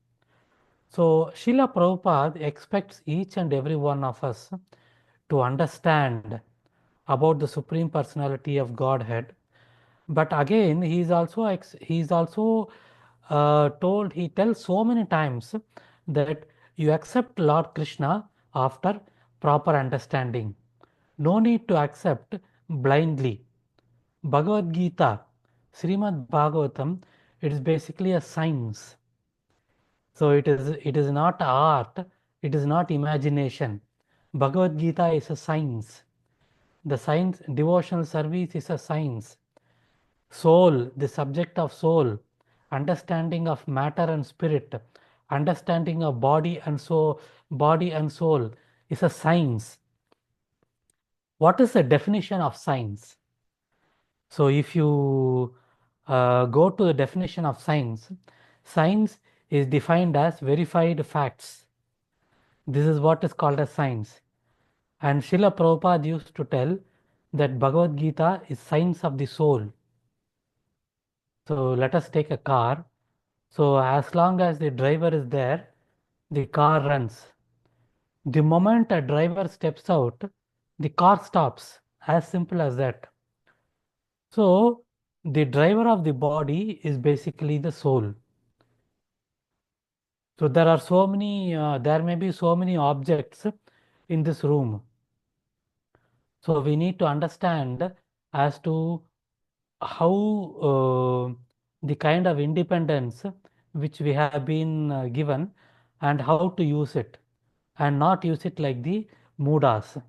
So Srila Prabhupada expects each and every one of us to understand about the Supreme Personality of Godhead. But again, he is also told, he tells so many times that you accept Lord Krishna after proper understanding. No need to accept blindly. Bhagavad Gita, Srimad Bhagavatam, it is basically a science. So it is not art, it is not imagination. Bhagavad Gita is a science. The science, devotional service is a science. Soul, the subject of soul, understanding of matter and spirit, understanding of body and soul is a science. What is the definition of science? So if you go to the definition of science, science is defined as verified facts. This is what is called as science. And Srila Prabhupada used to tell that Bhagavad Gita is science of the soul. So let us take a car. So as long as the driver is there, the car runs. The moment a driver steps out, the car stops. As simple as that. So the driver of the body is basically the soul. So there are so many, there may be so many objects in this room. So we need to understand as to how the kind of independence which we have been given and how to use it and not use it like the moodas.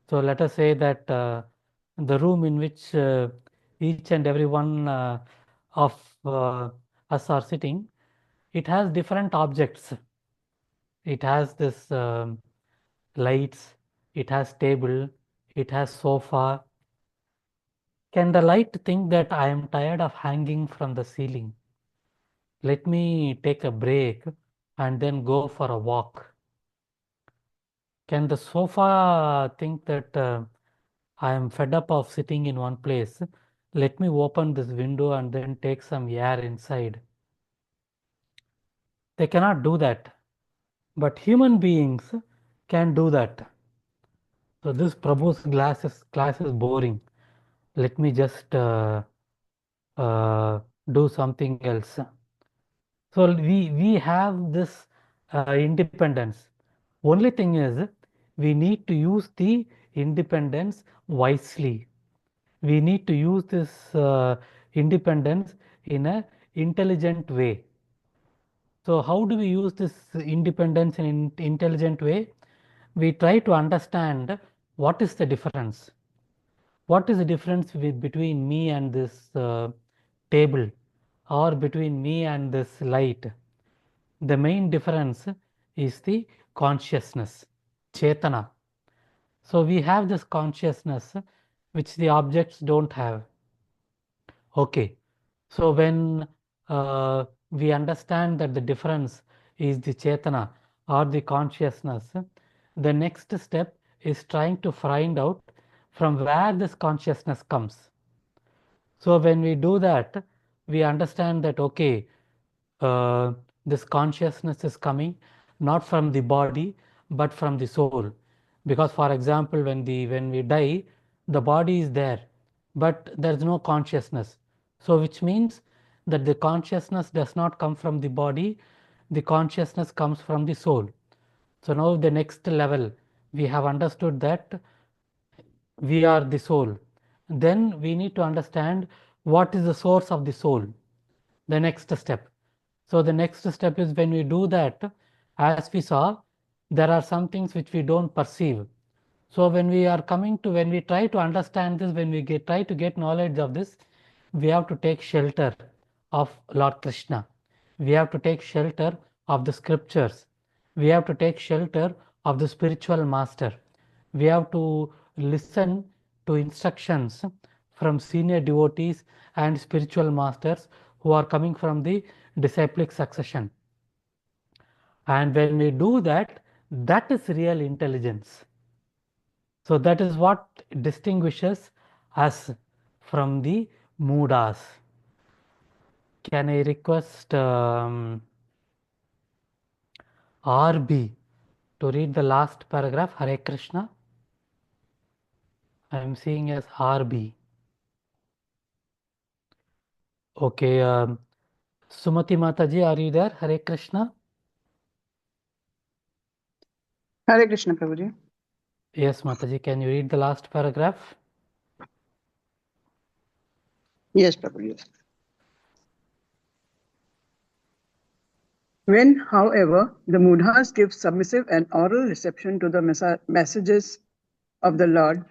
So let us say that the room in which each and every one of us are sitting, it has different objects. It has this lights, it has table, it has sofa. Can the light think that I am tired of hanging from the ceiling? Let me take a break and then go for a walk. Can the sofa think that I am fed up of sitting in one place? Let me open this window and then take some air inside. They cannot do that. But human beings can do that. So this Prabhu's class is boring. Let me just do something else. So we have this independence. Only thing is, we need to use the independence wisely. We need to use this independence in an intelligent way. So how do we use this independence in an intelligent way? We try to understand what is the difference. What is the difference between me and this table or between me and this light? The main difference is the consciousness, chetana. So we have this consciousness which the objects don't have. Okay, so when we understand that the difference is the chetana or the consciousness, the next step is trying to find out from where this consciousness comes. So when we do that, we understand that, okay, this consciousness is coming not from the body but from the soul. Because for example, when we die, the body is there, but there is no consciousness. So which means that the consciousness does not come from the body, the consciousness comes from the soul. So now the next level, we have understood that we are the soul. Then we need to understand what is the source of the soul, the next step. So the next step is, when we do that, as we saw, there are some things which we don't perceive. So when we try to understand this, when we try to get knowledge of this, we have to take shelter of Lord Krishna. We have to take shelter of the scriptures. We have to take shelter of the spiritual master. We have to listen to instructions from senior devotees and spiritual masters who are coming from the disciplic succession. And when we do that, that is real intelligence. So that is what distinguishes us from the moodas. Can I request RB to read the last paragraph? Hare Krishna. I am seeing as RB. Okay. Sumati Mataji, are you there? Hare Krishna. Hare Krishna, Prabhuji. Yes, Mataji, can you read the last paragraph? Yes, Prabhuji. When, however, the Mudhas give submissive and oral reception to the messages of the Lord,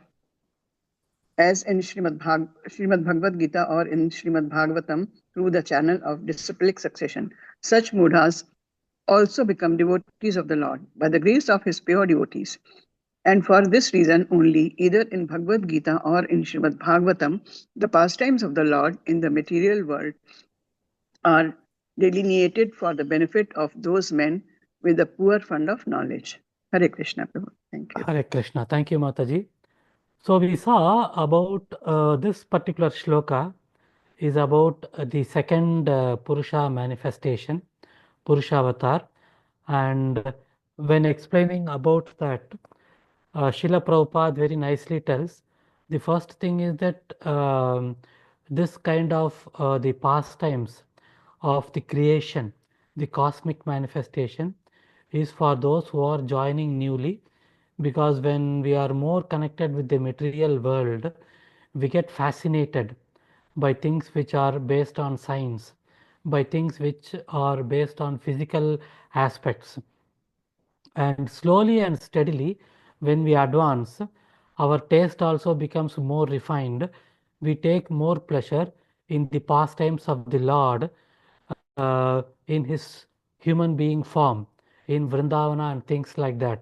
as in Srimad Bhagavad Gita or in Srimad Bhagavatam, through the channel of disciplic succession. Such mudhas also become devotees of the Lord by the grace of his pure devotees. And for this reason only, either in Bhagavad Gita or in Srimad Bhagavatam, the pastimes of the Lord in the material world are delineated for the benefit of those men with a poor fund of knowledge. Hare Krishna, Prabhu. Thank you. Hare Krishna. Thank you, Mataji. So we saw about this particular shloka is about the second Purusha manifestation, Purusha avatar. And when explaining about that, Srila Prabhupada very nicely tells the first thing is that this kind of the pastimes of the creation, the cosmic manifestation, is for those who are joining newly, because when we are more connected with the material world, we get fascinated by things which are based on science, by things which are based on physical aspects. And slowly and steadily, when we advance, our taste also becomes more refined. We take more pleasure in the pastimes of the Lord in his human being form, in Vrindavana and things like that.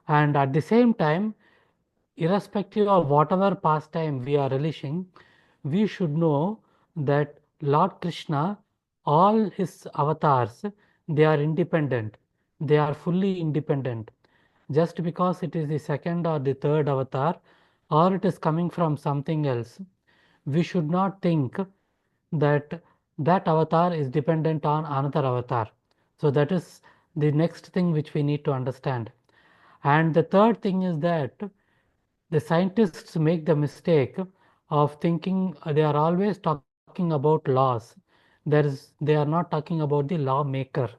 And at the same time, irrespective of whatever pastime we are relishing, we should know that Lord Krishna, all his avatars, they are independent. They are fully independent. Just because it is the second or the third avatar, or it is coming from something else, we should not think that that avatar is dependent on another avatar. So that is the next thing which we need to understand. And the third thing is that the scientists make the mistake of thinking they are always talking about laws. They are not talking about the lawmaker.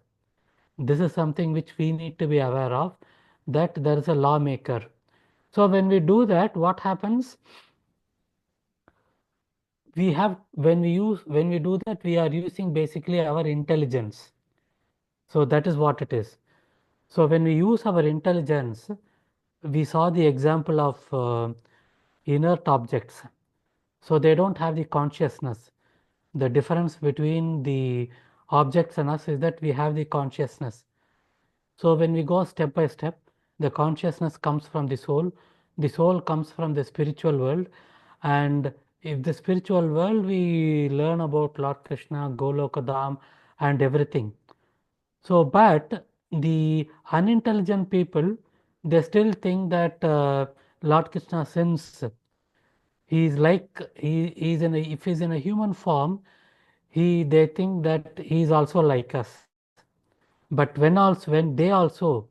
This is something which we need to be aware of, that there is a lawmaker. So when we do that, what happens? When we do that, we are using basically our intelligence. So that is what it is. So when we use our intelligence, we saw the example of inert objects. So they don't have the consciousness. The difference between the objects and us is that we have the consciousness. So when we go step by step, the consciousness comes from the soul comes from the spiritual world. And if the spiritual world, we learn about Lord Krishna, Golokadam and everything. So, but the unintelligent people, they still think that Lord Krishna, since he is like, if he's in a human form, they think that he is also like us. But when they also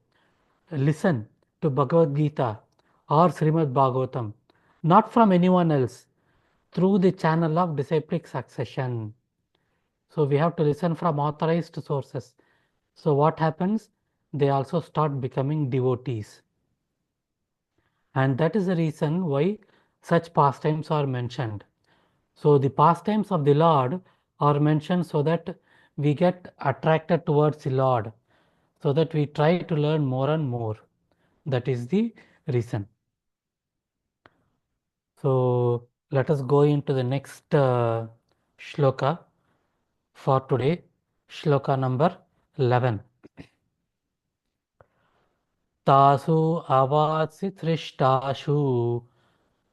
listen to Bhagavad Gita or Srimad Bhagavatam, not from anyone else, through the channel of disciplic succession. So we have to listen from authorized sources. So what happens? They also start becoming devotees. And that is the reason why such pastimes are mentioned. So the pastimes of the Lord are mentioned so that we get attracted towards the Lord, so that we try to learn more and more. That is the reason. So let us go into the next shloka for today, shloka number 11. तासु अवात्सि सृष्टाशु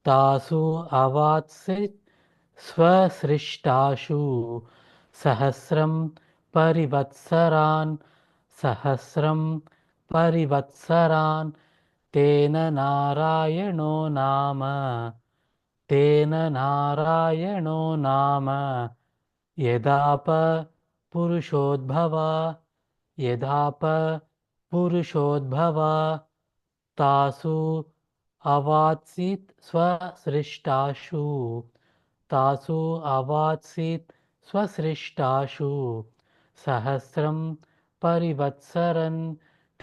तासु अवात्सि स्वसृष्टाशु सहस्रं परिवत्सरान् सहस्रं परिवत्सरान् तेन नारायणो नाम यदाप पुरुषोद्भव तासु अवात्सीत् स्वसृष्टाशु सहस्रं परिवत्सरन्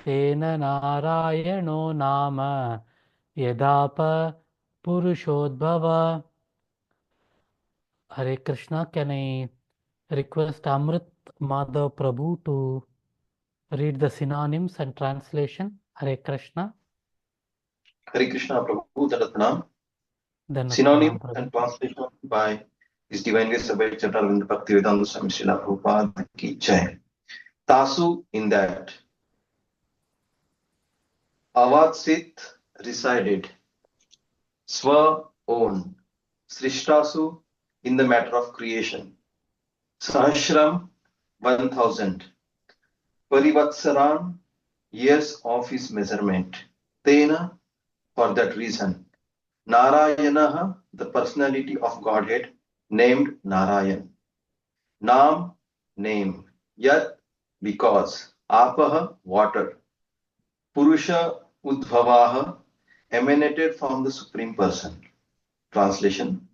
तेन नारायणो नाम यदाप पुरुषोद्भव. Hare Krishna. Can I request Amrit Madhav Prabhu to read the synonyms and translation? Hare Krishna. Hare Krishna Prabhu, Dandat Pranam. Then Synonyms and translation by His Divine Grace Abhay Chakravinda Bhaktivedanta Swami Srila Prabhupada ki jai. Tasu, in that Avatsit resided, Swa own, Srishtasu in the matter of creation, Sahasram 1000, Parivatsaran years of his measurement, Tena for that reason, Narayanaha the personality of Godhead named Narayan, Nam name, Yat because, Apaha water, Purusha Udbhavaha emanated from the Supreme Person. Translation: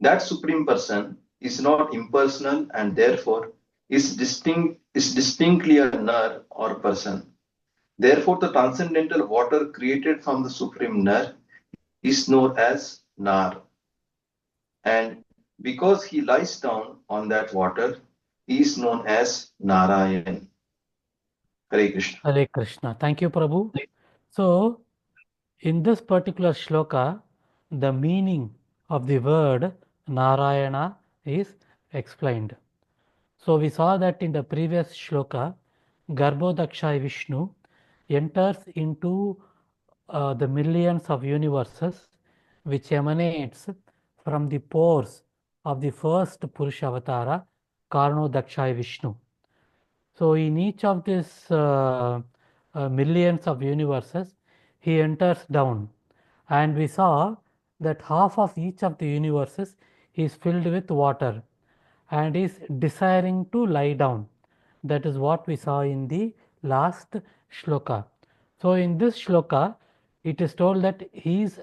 that Supreme Person is not impersonal and therefore is distinctly a Nar or person. Therefore, the transcendental water created from the Supreme Nar is known as Nar. And because he lies down on that water, he is known as Narayan. Hare Krishna. Hare Krishna. Thank you, Prabhu. So, in this particular shloka, the meaning of the word Narayana is explained. So, we saw that in the previous shloka, Garbhodakshay Vishnu enters into the millions of universes which emanates from the pores of the first Purusha Avatara, Karnodakshay Vishnu. So in each of these millions of universes, he enters down, and we saw that half of each of the universes is filled with water and is desiring to lie down. That is what we saw in the last shloka. So in this shloka, it is told that he is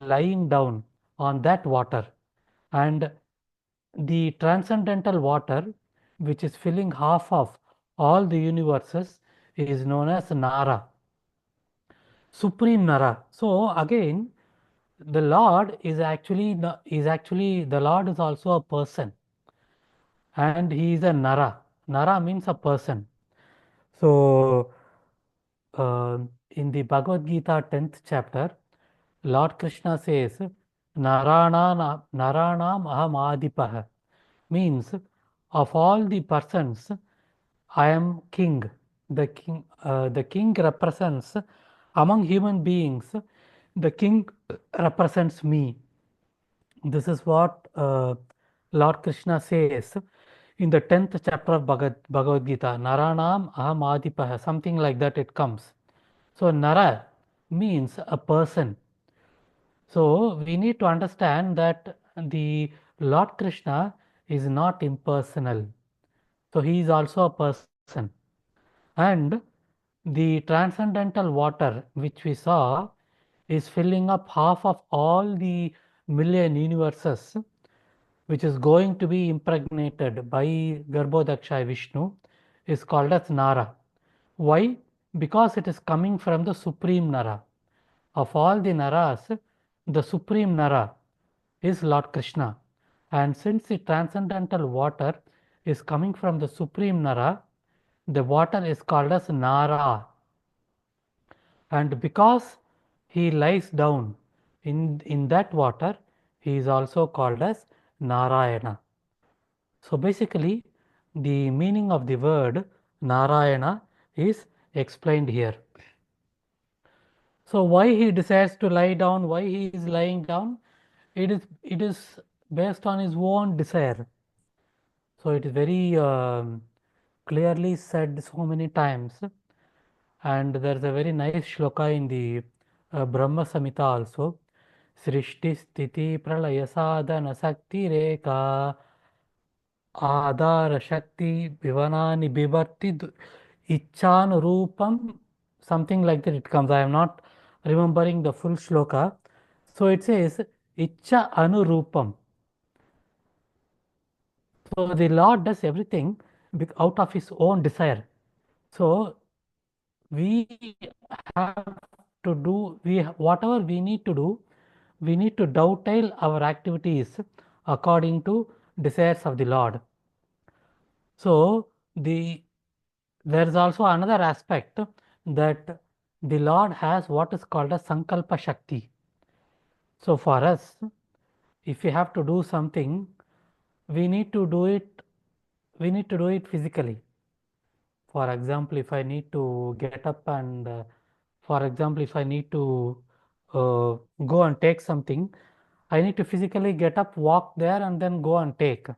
lying down on that water, and the transcendental water, which is filling half of all the universes, is known as Nara, Supreme Nara. So again, the Lord is actually the Lord is also a person, and he is a Nara. Nara means a person. So in the Bhagavad Gita 10th chapter, Lord Krishna says, Naranam aham adipah, means of all the persons, I am king. The king represents among human beings. The king represents me. This is what Lord Krishna says in the 10th chapter of Bhagavad Gita. Naranam aham adipah, something like that it comes. So Nara means a person. So we need to understand that the Lord Krishna is not impersonal. So he is also a person. And the transcendental water which we saw is filling up half of all the million universes, which is going to be impregnated by Garbhodakshay Vishnu, is called as Nara. Why? Because it is coming from the Supreme Nara. Of all the Naras, the Supreme Nara is Lord Krishna. And since the transcendental water is coming from the Supreme Nara, the water is called as Nara. And because he lies down in that water, he is also called as Narayana. So basically, the meaning of the word Narayana is explained here. So why he desires to lie down, why he is lying down, it is based on his own desire. So it is very clearly said so many times, and there is a very nice shloka in the Brahma Samhita also. Srishti Sthiti Pralaya Sadhana Sakti Reka Adhara Shakti Vivanani Bivarti Icchanurupam, something like that it comes. I am not remembering the full shloka. So it says Icha Anurupam. So the Lord does everything out of his own desire. So we have to do whatever we need to do. We need to dovetail our activities according to desires of the Lord. So there is also another aspect, that the Lord has what is called a Sankalpa Shakti. So for us, if we have to do something, we need to do it physically. For example, if I need to get up and for example, if I need to go and take something, I need to physically get up, walk there, and then go and take.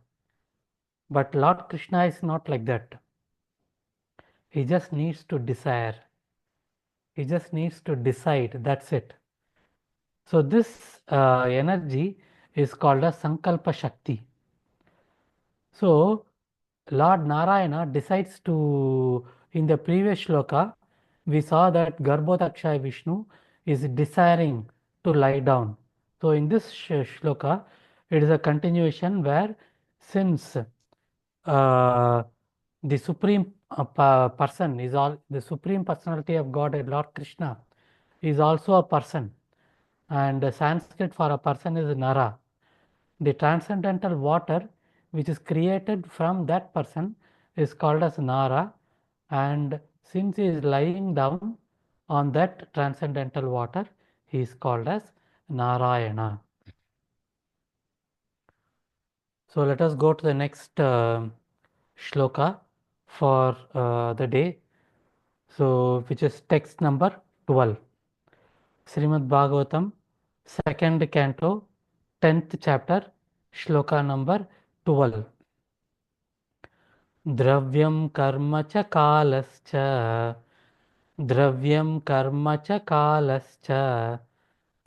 But Lord Krishna is not like that. He just needs to desire. He just needs to decide. That's it. So this energy is called as Sankalpa Shakti. So Lord Narayana decides to, in the previous shloka, we saw that Garbhodakshay Vishnu is desiring to lie down. So in this shloka, it is a continuation where since the supreme person is all, the supreme personality of Godhead, Lord Krishna, is also a person, and Sanskrit for a person is Nara. The transcendental water which is created from that person is called as Nara, and since he is lying down on that transcendental water, he is called as Narayana. So let us go to the next shloka for the day, so which is text number 12. Srimad Bhagavatam, 2nd Canto, 10th chapter, shloka number 12. Dravyam karma cha kalascha, dravyam karma cha kalascha,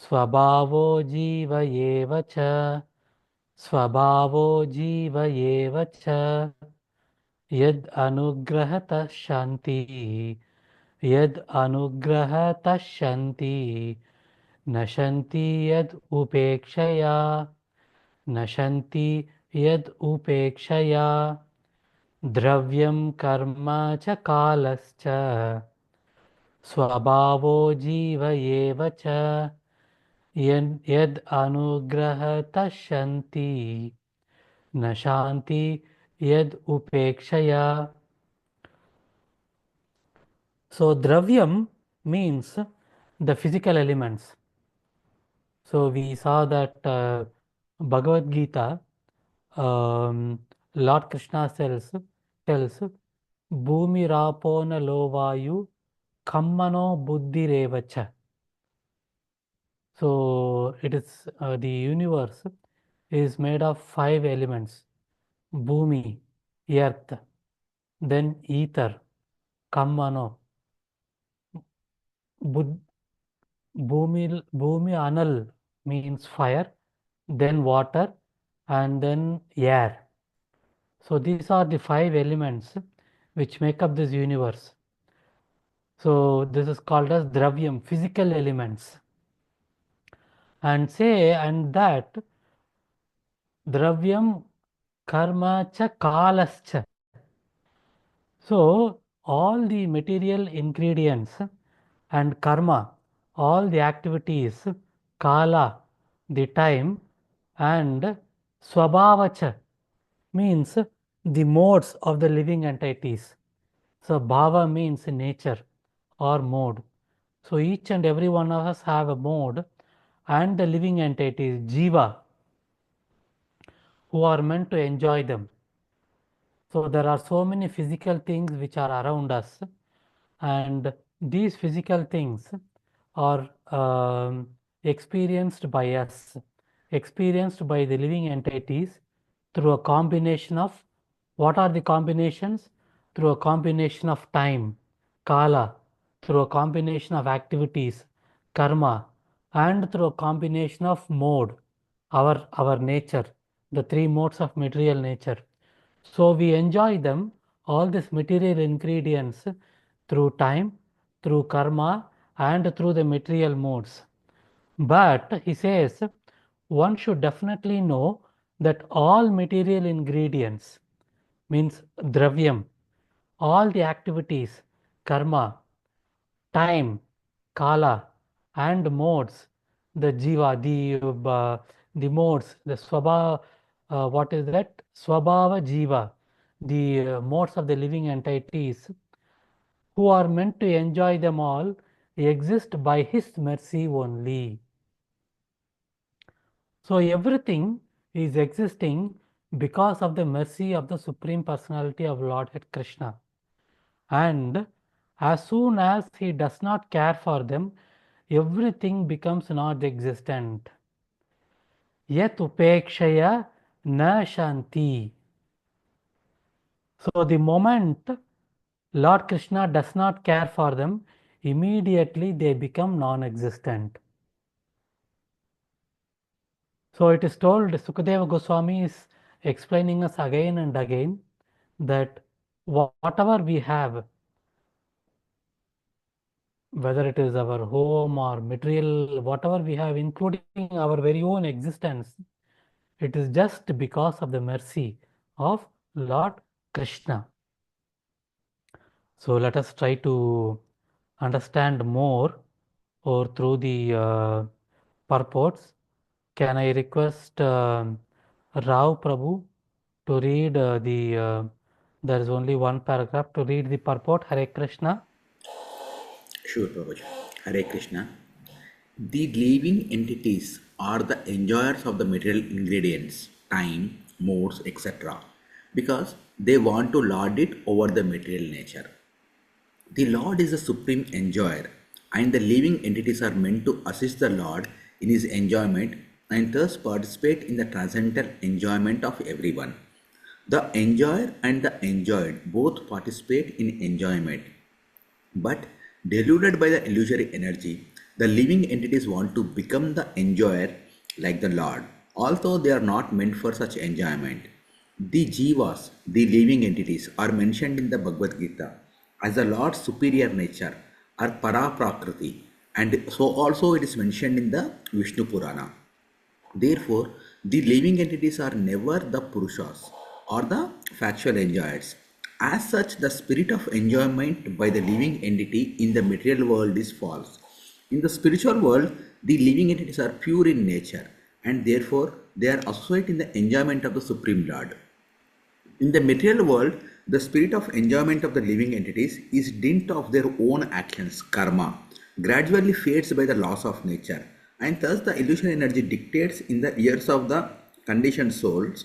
swabhavo jiva eva cha, swabhavo jiva eva cha, yad anugrahata shanti, yad anugrahata shanti, nashanti yad upekshaya, nashanti yad upekshaya, द्रव्यं कर्म च कालश्च स्वभावो जीव एव च यद् अनुग्रहतः शान्ति न शान्ति यद् उपेक्षया. So dravyam means the physical elements. So we saw that Bhagavad Gita, Lord Krishna tells Bhumi Rapona Lovayu Kammano Buddhirevacha. So it is the universe is made of 5 elements: Bhumi, earth, then ether, Kammano, Bhumi Anal means fire, then water, and then air. So these are the 5 elements which make up this universe. So this is called as dravyam, physical elements. And that dravyam karma cha kalascha. So all the material ingredients and karma, all the activities, kala, the time, and swabhavacha means the modes of the living entities. So bhava means nature or mode. So each and every one of us have a mode, and the living entities, jiva, who are meant to enjoy them. So there are so many physical things which are around us, and these physical things are experienced by us, experienced by the living entities through a combination of, what are the combinations? Through a combination of time, kala, through a combination of activities, karma, and through a combination of mode, our nature, the 3 modes of material nature. So we enjoy them, all these material ingredients, through time, through karma, and through the material modes. But he says one should definitely know that all material ingredients means dravyam, all the activities, karma, time, kala, and modes, the jiva, the modes, the swabhava, what is that? Swabhava jiva, the modes of the living entities, who are meant to enjoy them all, exist by his mercy only. So everything is existing because of the mercy of the Supreme Personality of Lordhead Krishna. And as soon as he does not care for them, everything becomes not existent. Yat upekshaya na shanti. So the moment Lord Krishna does not care for them, immediately they become non-existent. So it is told, Sukadeva Goswami is explaining us again and again that whatever we have, whether it is our home or material, whatever we have, including our very own existence, it is just because of the mercy of Lord Krishna. So let us try to understand more or through the purports. Can I request Rao Prabhu to read there is only one paragraph, to read the purport. Hare Krishna. Sure, Prabhuji. Hare Krishna. The living entities are the enjoyers of the material ingredients, time, modes, etc. because they want to lord it over the material nature. The Lord is the supreme enjoyer, and the living entities are meant to assist the Lord in his enjoyment and thus participate in the transcendental enjoyment of everyone. The enjoyer and the enjoyed both participate in enjoyment, but deluded by the illusory energy, the living entities want to become the enjoyer like the Lord, although they are not meant for such enjoyment. The Jivas, the living entities, are mentioned in the Bhagavad Gita as the Lord's superior nature or Para Prakriti, and so also it is mentioned in the Vishnu Purana. Therefore, the living entities are never the Purushas or the factual enjoyers. As such, the spirit of enjoyment by the living entity in the material world is false. In the spiritual world, the living entities are pure in nature and therefore they are associated in the enjoyment of the Supreme Lord. In the material world, the spirit of enjoyment of the living entities is dint of their own actions, karma, gradually fades by the loss of nature, and thus the illusion energy dictates in the ears of the conditioned souls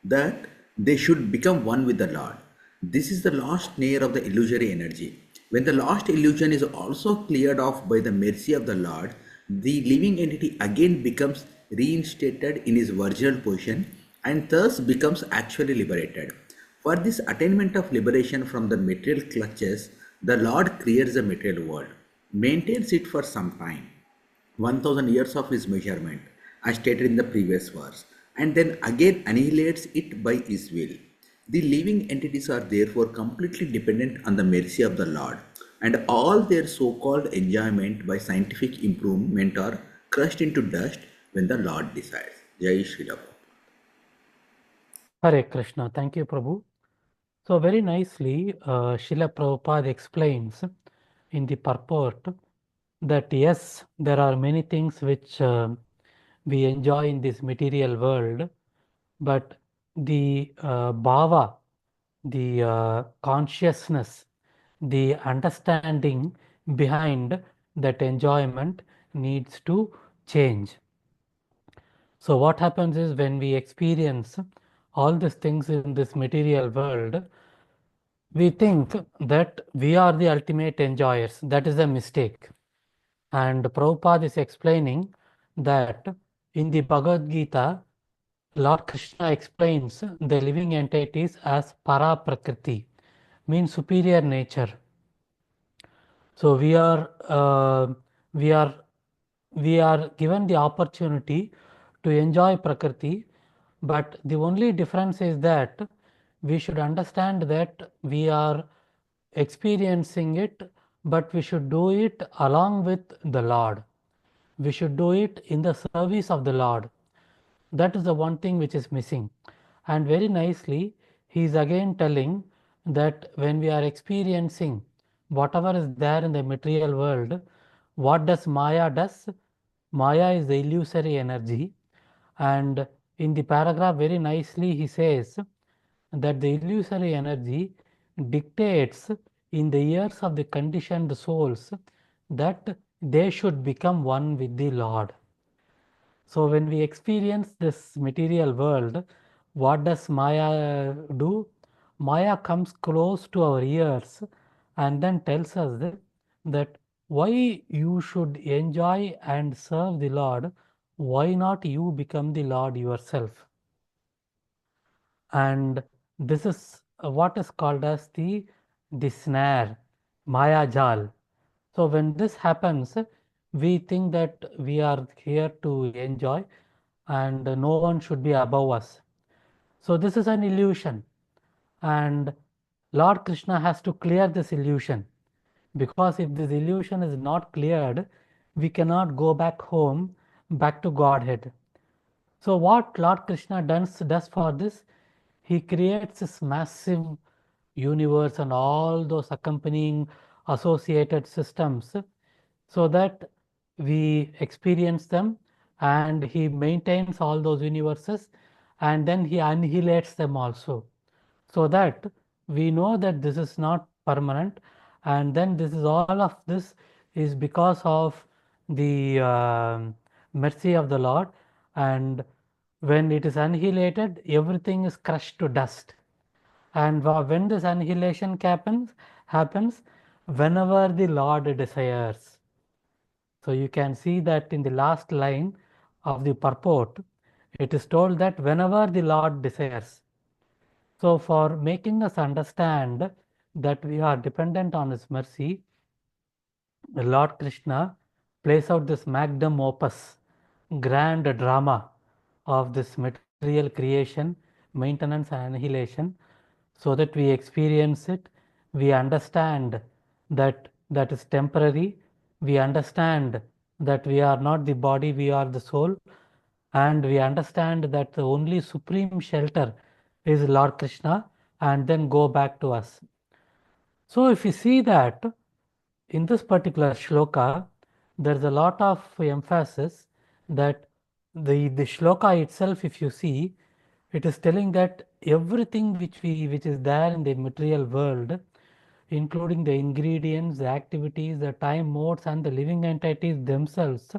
that they should become one with the Lord. This is the last snare of the illusory energy. When the last illusion is also cleared off by the mercy of the Lord, the living entity again becomes reinstated in his original position and thus becomes actually liberated. For this attainment of liberation from the material clutches, the Lord creates the material world, maintains it for some time, 1000 years of his measurement, as stated in the previous verse, and then again annihilates it by his will. The living entities are therefore completely dependent on the mercy of the Lord, and all their so called enjoyment by scientific improvement are crushed into dust when the Lord decides. Jai Shri Ram. Hare Krishna. Thank you, Prabhu. So very nicely, Srila Prabhupada explains in the purport that yes, there are many things which we enjoy in this material world, but the bhava, the consciousness, the understanding behind that enjoyment needs to change. So what happens is when we experience all these things in this material world, we think that we are the ultimate enjoyers. That is a mistake. And Prabhupada is explaining that in the Bhagavad Gita, Lord Krishna explains the living entities as para prakriti, means superior nature. So we are given the opportunity to enjoy prakriti, but the only difference is that we should understand that we are experiencing it, but we should do it along with the Lord. We should do it in the service of the Lord. That is the one thing which is missing. And very nicely, he is again telling that when we are experiencing whatever is there in the material world, what does Maya does? Maya is the illusory energy. And in the paragraph, very nicely, he says that the illusory energy dictates in the ears of the conditioned souls that they should become one with the Lord. So when we experience this material world, what does Maya do? Maya comes close to our ears and then tells us that why you should enjoy and serve the Lord, why not you become the Lord yourself? And this is what is called as the snare, Maya Jal. So when this happens, we think that we are here to enjoy and no one should be above us. So this is an illusion, and Lord Krishna has to clear this illusion, because if this illusion is not cleared, we cannot go back home, back to Godhead. So what Lord Krishna does for this, he creates this massive universe and all those accompanying associated systems so that we experience them, and he maintains all those universes and then he annihilates them also, so that we know that this is not permanent, and then this is all of this is because of the mercy of the Lord, and when it is annihilated, everything is crushed to dust. And when this annihilation happens whenever the Lord desires. So you can see that in the last line of the purport, it is told that whenever the Lord desires. So for making us understand that we are dependent on His mercy, Lord Krishna plays out this magnum opus, grand drama of this material creation, maintenance and annihilation, so that we experience it, we understand that that is temporary, we understand that we are not the body, we are the soul, and we understand that the only supreme shelter is Lord Krishna, and then go back to us. So if you see that in this particular shloka, there is a lot of emphasis that the shloka itself, if you see, it is telling that everything which is there in the material world, including the ingredients, the activities, the time modes, and the living entities themselves,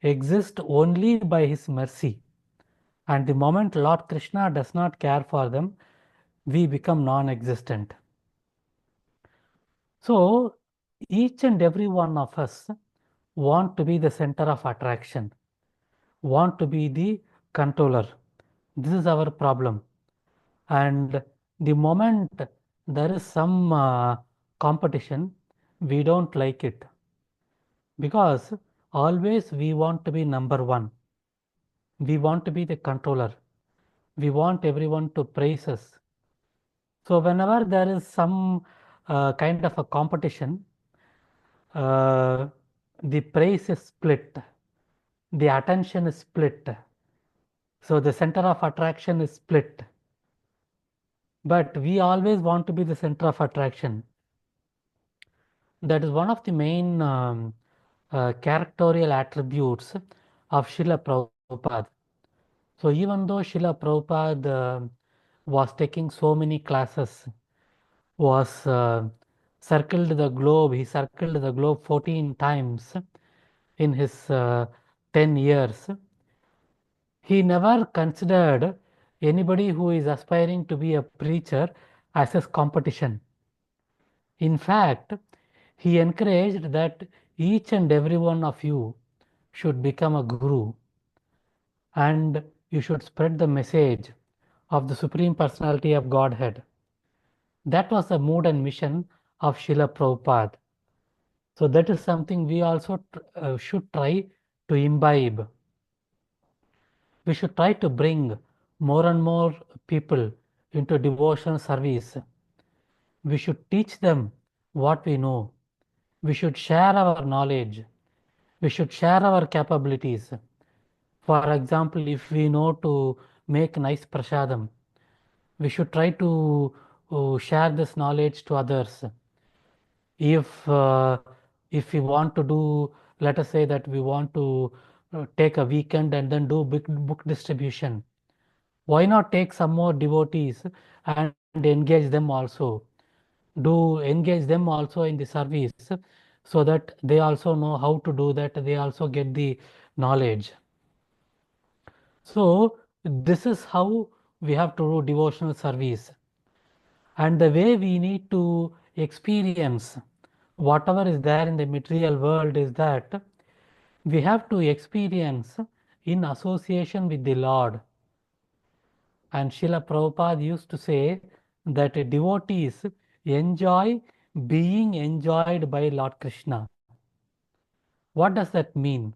exist only by His mercy. And the moment Lord Krishna does not care for them, we become non-existent. So each and every one of us want to be the center of attraction, want to be the controller. This is our problem. And the moment there is some competition, we don't like it, because always we want to be number one. We want to be the controller. We want everyone to praise us. So whenever there is some kind of a competition, the praise is split, the attention is split. So the center of attraction is split. But we always want to be the center of attraction. That is one of the main characterial attributes of Srila Prabhupada. So even though Srila Prabhupada was taking so many classes, was circled the globe, he circled the globe 14 times in his 10 years, he never considered anybody who is aspiring to be a preacher as his competition. In fact, he encouraged that each and every one of you should become a guru, and you should spread the message of the Supreme Personality of Godhead. That was the mood and mission of Srila Prabhupada. So that is something we also should try to imbibe. We should try to bring more and more people into devotional service. We should teach them what we know. We should share our knowledge. We should share our capabilities. For example, if we know to make nice prasadam, we should try to share this knowledge to others. If we want to do, let us say that we want to take a weekend and then do big book distribution, why not take some more devotees and engage them also? Do engage them also in the service, so that they also know how to do that, they also get the knowledge. So this is how we have to do devotional service. And the way we need to experience whatever is there in the material world is that we have to experience in association with the Lord. And Srila Prabhupada used to say that devotees enjoy being enjoyed by Lord Krishna. What does that mean?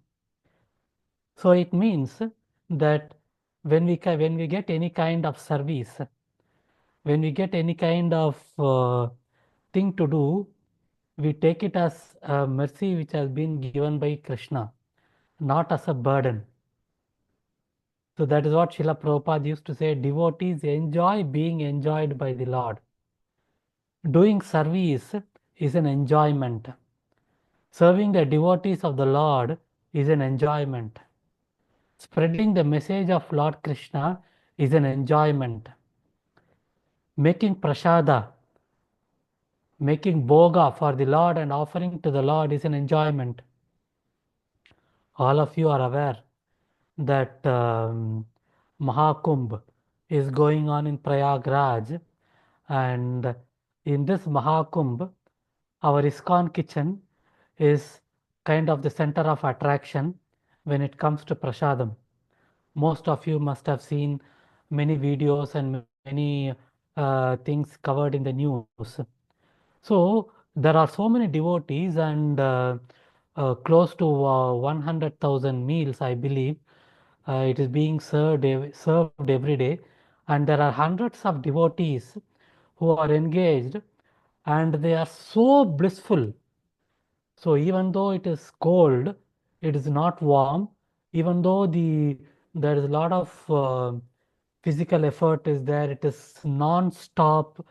So it means that when we get any kind of service, when we get any kind of thing to do, we take it as a mercy which has been given by Krishna, not as a burden. So that is what Srila Prabhupada used to say, devotees enjoy being enjoyed by the Lord. Doing service is an enjoyment. Serving the devotees of the Lord is an enjoyment. Spreading the message of Lord Krishna is an enjoyment. Making prasada, making bhoga for the Lord and offering to the Lord is an enjoyment. All of you are aware that Mahakumbh is going on in Prayagraj, and in this Mahakumbh, our ISKCON kitchen is kind of the center of attraction when it comes to prasadam. Most of you must have seen many videos and many things covered in the news. So there are so many devotees and close to 100,000 meals, I believe. It is being served every day, and there are hundreds of devotees who are engaged, and they are so blissful. So even though it is cold, it is not warm. Even though there is a lot of physical effort is there, it is non-stop.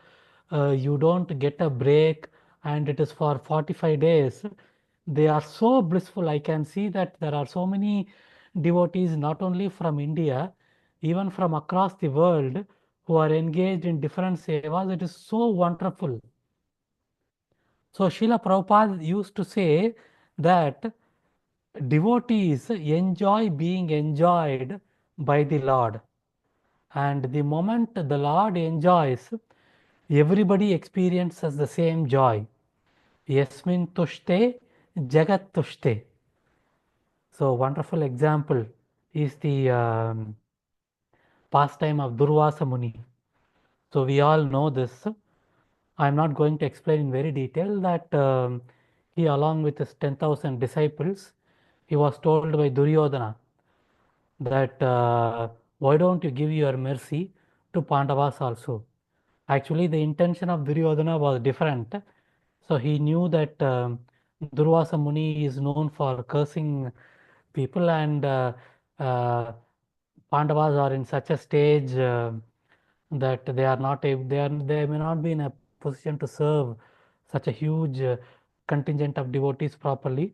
You don't get a break, and it is for 45 days. They are so blissful. I can see that there are so many devotees, not only from India, even from across the world, who are engaged in different sevas. It is so wonderful. So Srila Prabhupada used to say that devotees enjoy being enjoyed by the Lord. And the moment the Lord enjoys, everybody experiences the same joy. Yasmin tushte, jagat tushte. So wonderful example is the pastime of Durvasa Muni. So we all know this. I'm not going to explain in very detail that he, along with his 10,000 disciples, he was told by Duryodhana that why don't you give your mercy to Pandavas also. Actually, the intention of Duryodhana was different. So he knew that Durvasa Muni is known for cursing people, and uh, Pandavas are in such a stage that they are not able, they may not be in a position to serve such a huge contingent of devotees properly.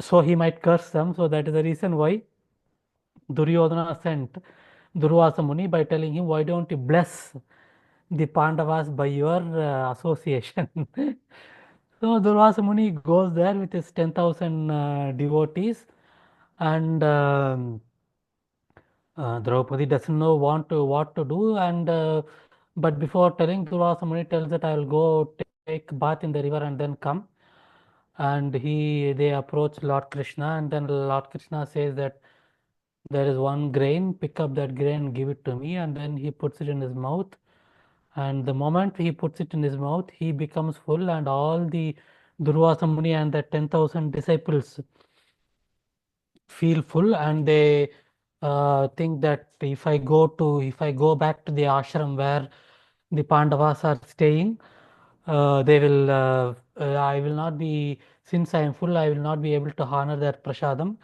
So he might curse them. So that is the reason why Duryodhana sent Durvasa Muni by telling him, why don't you bless the Pandavas by your association? So Durvasa Muni goes there with his 10,000 devotees, and Draupadi doesn't know what to do, and but before telling, Durvasa Muni tells that I will go take bath in the river and then come. And they approach Lord Krishna, and then Lord Krishna says that there is one grain, pick up that grain, give it to me, and then he puts it in his mouth. And the moment he puts it in his mouth, he becomes full, and all the Durvasa Muni and the 10,000 disciples feel full, and they think that if I go back to the ashram where the Pandavas are staying, I will not be, since I am full, I will not be able to honor their prasadam.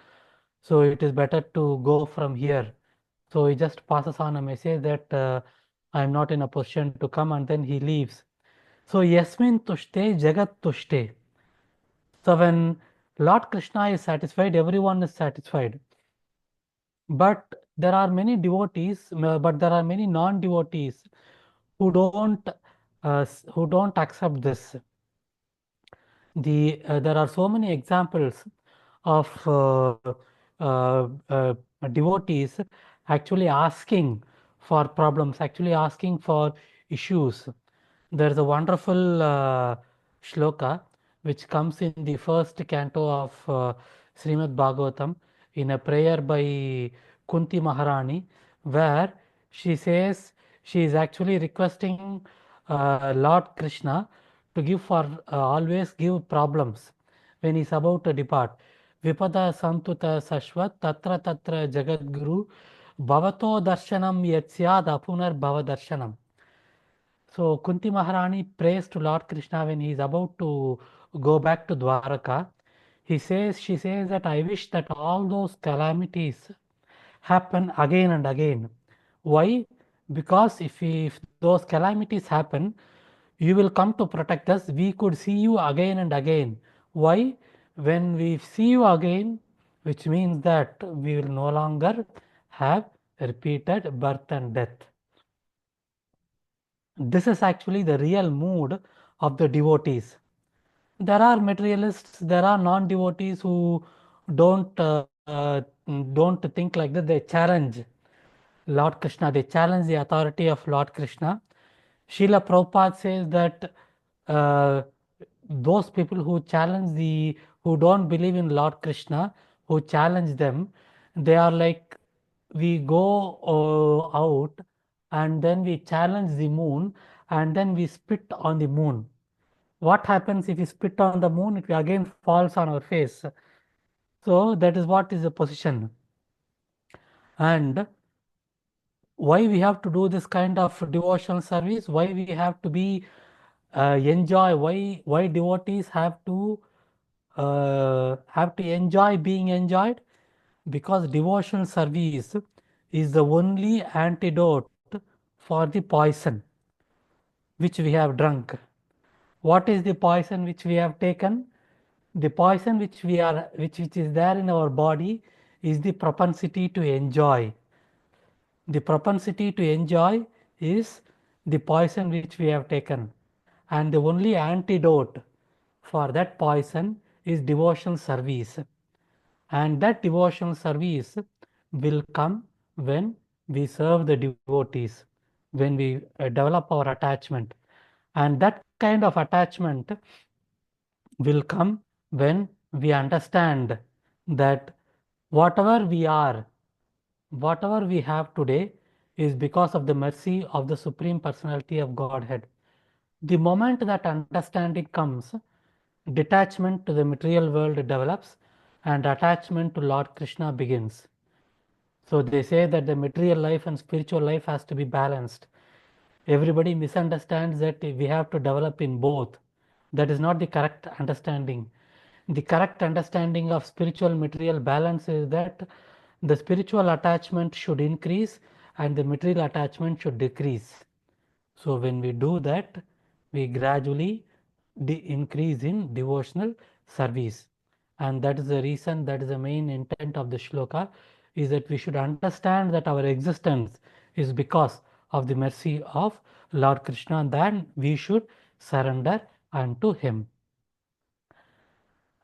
So it is better to go from here. So he just passes on a message that I am not in a position to come, and then he leaves. So Yasmin Tushte, Jagat Tushte. So when Lord Krishna is satisfied, everyone is satisfied. But there are many devotees, but there are many non-devotees who don't accept this. There are so many examples of devotees actually asking for problems, actually asking for issues. There's a wonderful shloka which comes in the first canto of Srimad Bhagavatam in a prayer by Kunti Maharani, where she says she is actually requesting Lord Krishna to give for always give problems when he is about to depart. Vipada santuta sashvat tatra tatra jagadguru bhavato darshanam yatsyad apunar bhava darshanam. So Kunti Maharani prays to Lord Krishna when he is about to go back to Dwaraka. She says that I wish that all those calamities happen again and again. Why? Because if those calamities happen, you will come to protect us. We could see you again and again. Why? When we see you again, which means that we will no longer have repeated birth and death. This is actually the real mood of the devotees. There are materialists, there are non-devotees who don't don't think like that. They challenge Lord Krishna. They challenge the authority of Lord Krishna. Srila Prabhupada says that uh, those people who don't believe in Lord Krishna, who challenge them, they are like, we go out and then we challenge the moon and then we spit on the moon. What happens if we spit on the moon? It again falls on our face. So that is what is the position. And why we have to do this kind of devotional service? Why we have to be enjoy? Why devotees have to enjoy being enjoyed? Because devotional service is the only antidote for the poison which we have drunk. What is the poison which we have taken? The poison which is there in our body is the propensity to enjoy. The propensity to enjoy is the poison which we have taken, and the only antidote for that poison is devotional service. And that devotional service will come when we serve the devotees, when we develop our attachment. And that kind of attachment will come when we understand that whatever we are, whatever we have today is because of the mercy of the Supreme Personality of Godhead. The moment that understanding comes, detachment to the material world develops and attachment to Lord Krishna begins. So they say that the material life and spiritual life has to be balanced. Everybody misunderstands that we have to develop in both. That is not the correct understanding. The correct understanding of spiritual material balance is that the spiritual attachment should increase and the material attachment should decrease. So when we do that, we gradually increase in devotional service. And that is the reason, that is the main intent of the shloka, is that we should understand that our existence is because of the mercy of Lord Krishna, and then we should surrender unto him.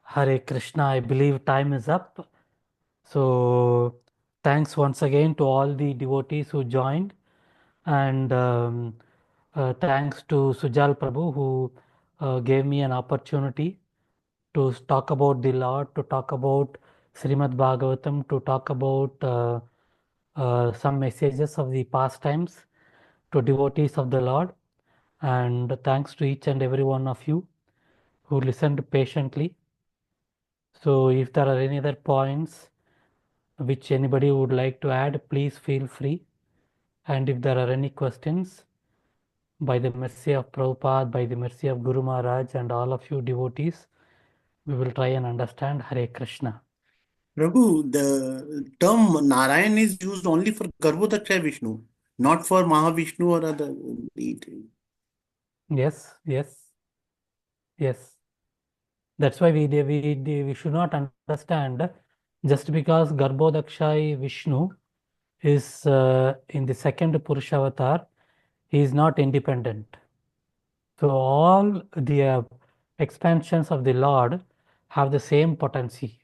Hare Krishna, I believe time is up. So thanks once again to all the devotees who joined, and thanks to Sujal Prabhu who gave me an opportunity to talk about the Lord, to talk about Srimad Bhagavatam, to talk about some messages of the past times to devotees of the Lord. And thanks to each and every one of you who listened patiently. So if there are any other points which anybody would like to add, please feel free. And if there are any questions, by the mercy of Prabhupada, by the mercy of Guru Maharaj and all of you devotees, we will try and understand. Hare Krishna. Prabhu, the term Narayan is used only for Garbhodaksha Vishnu, not for Mahavishnu or other deity. Yes, yes, yes. That's why we should not understand just because Garbhodaksha Vishnu is in the second Purushavatar, he is not independent. So all the expansions of the Lord have the same potency.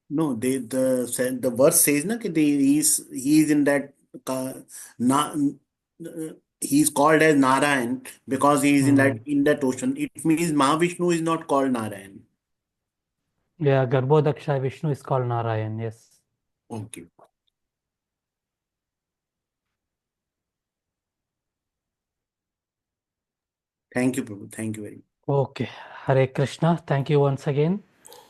No, the verse says na that he's in that na, he's called as Narayan because he is in that ocean. It means Mahavishnu is not called Narayan. Yeah, Garbhodaksha Vishnu is called Narayan. Yes. Okay. Thank you, Prabhu. Thank you very much. Okay. Hare Krishna. Thank you once again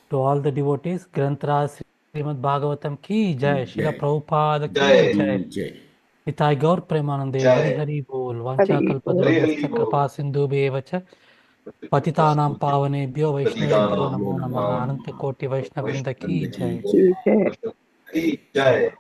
to all the devotees. Grantraj Srimad Bhagavatam ki jai. Srila Jai. Prabhupada ki Jai. jai. Jai. Nitai Gaur Premanande. Hari Jai. Hari Bol. Hari Vancha Bol. Kalpatarubhyascha Kripa Sindhu Bevacha. Patitanam Pavanebhyo Vaishnavebhyo Namo Namaha. Ananta Koti Vaishnavrinda ki jai. Ki jai. Jai.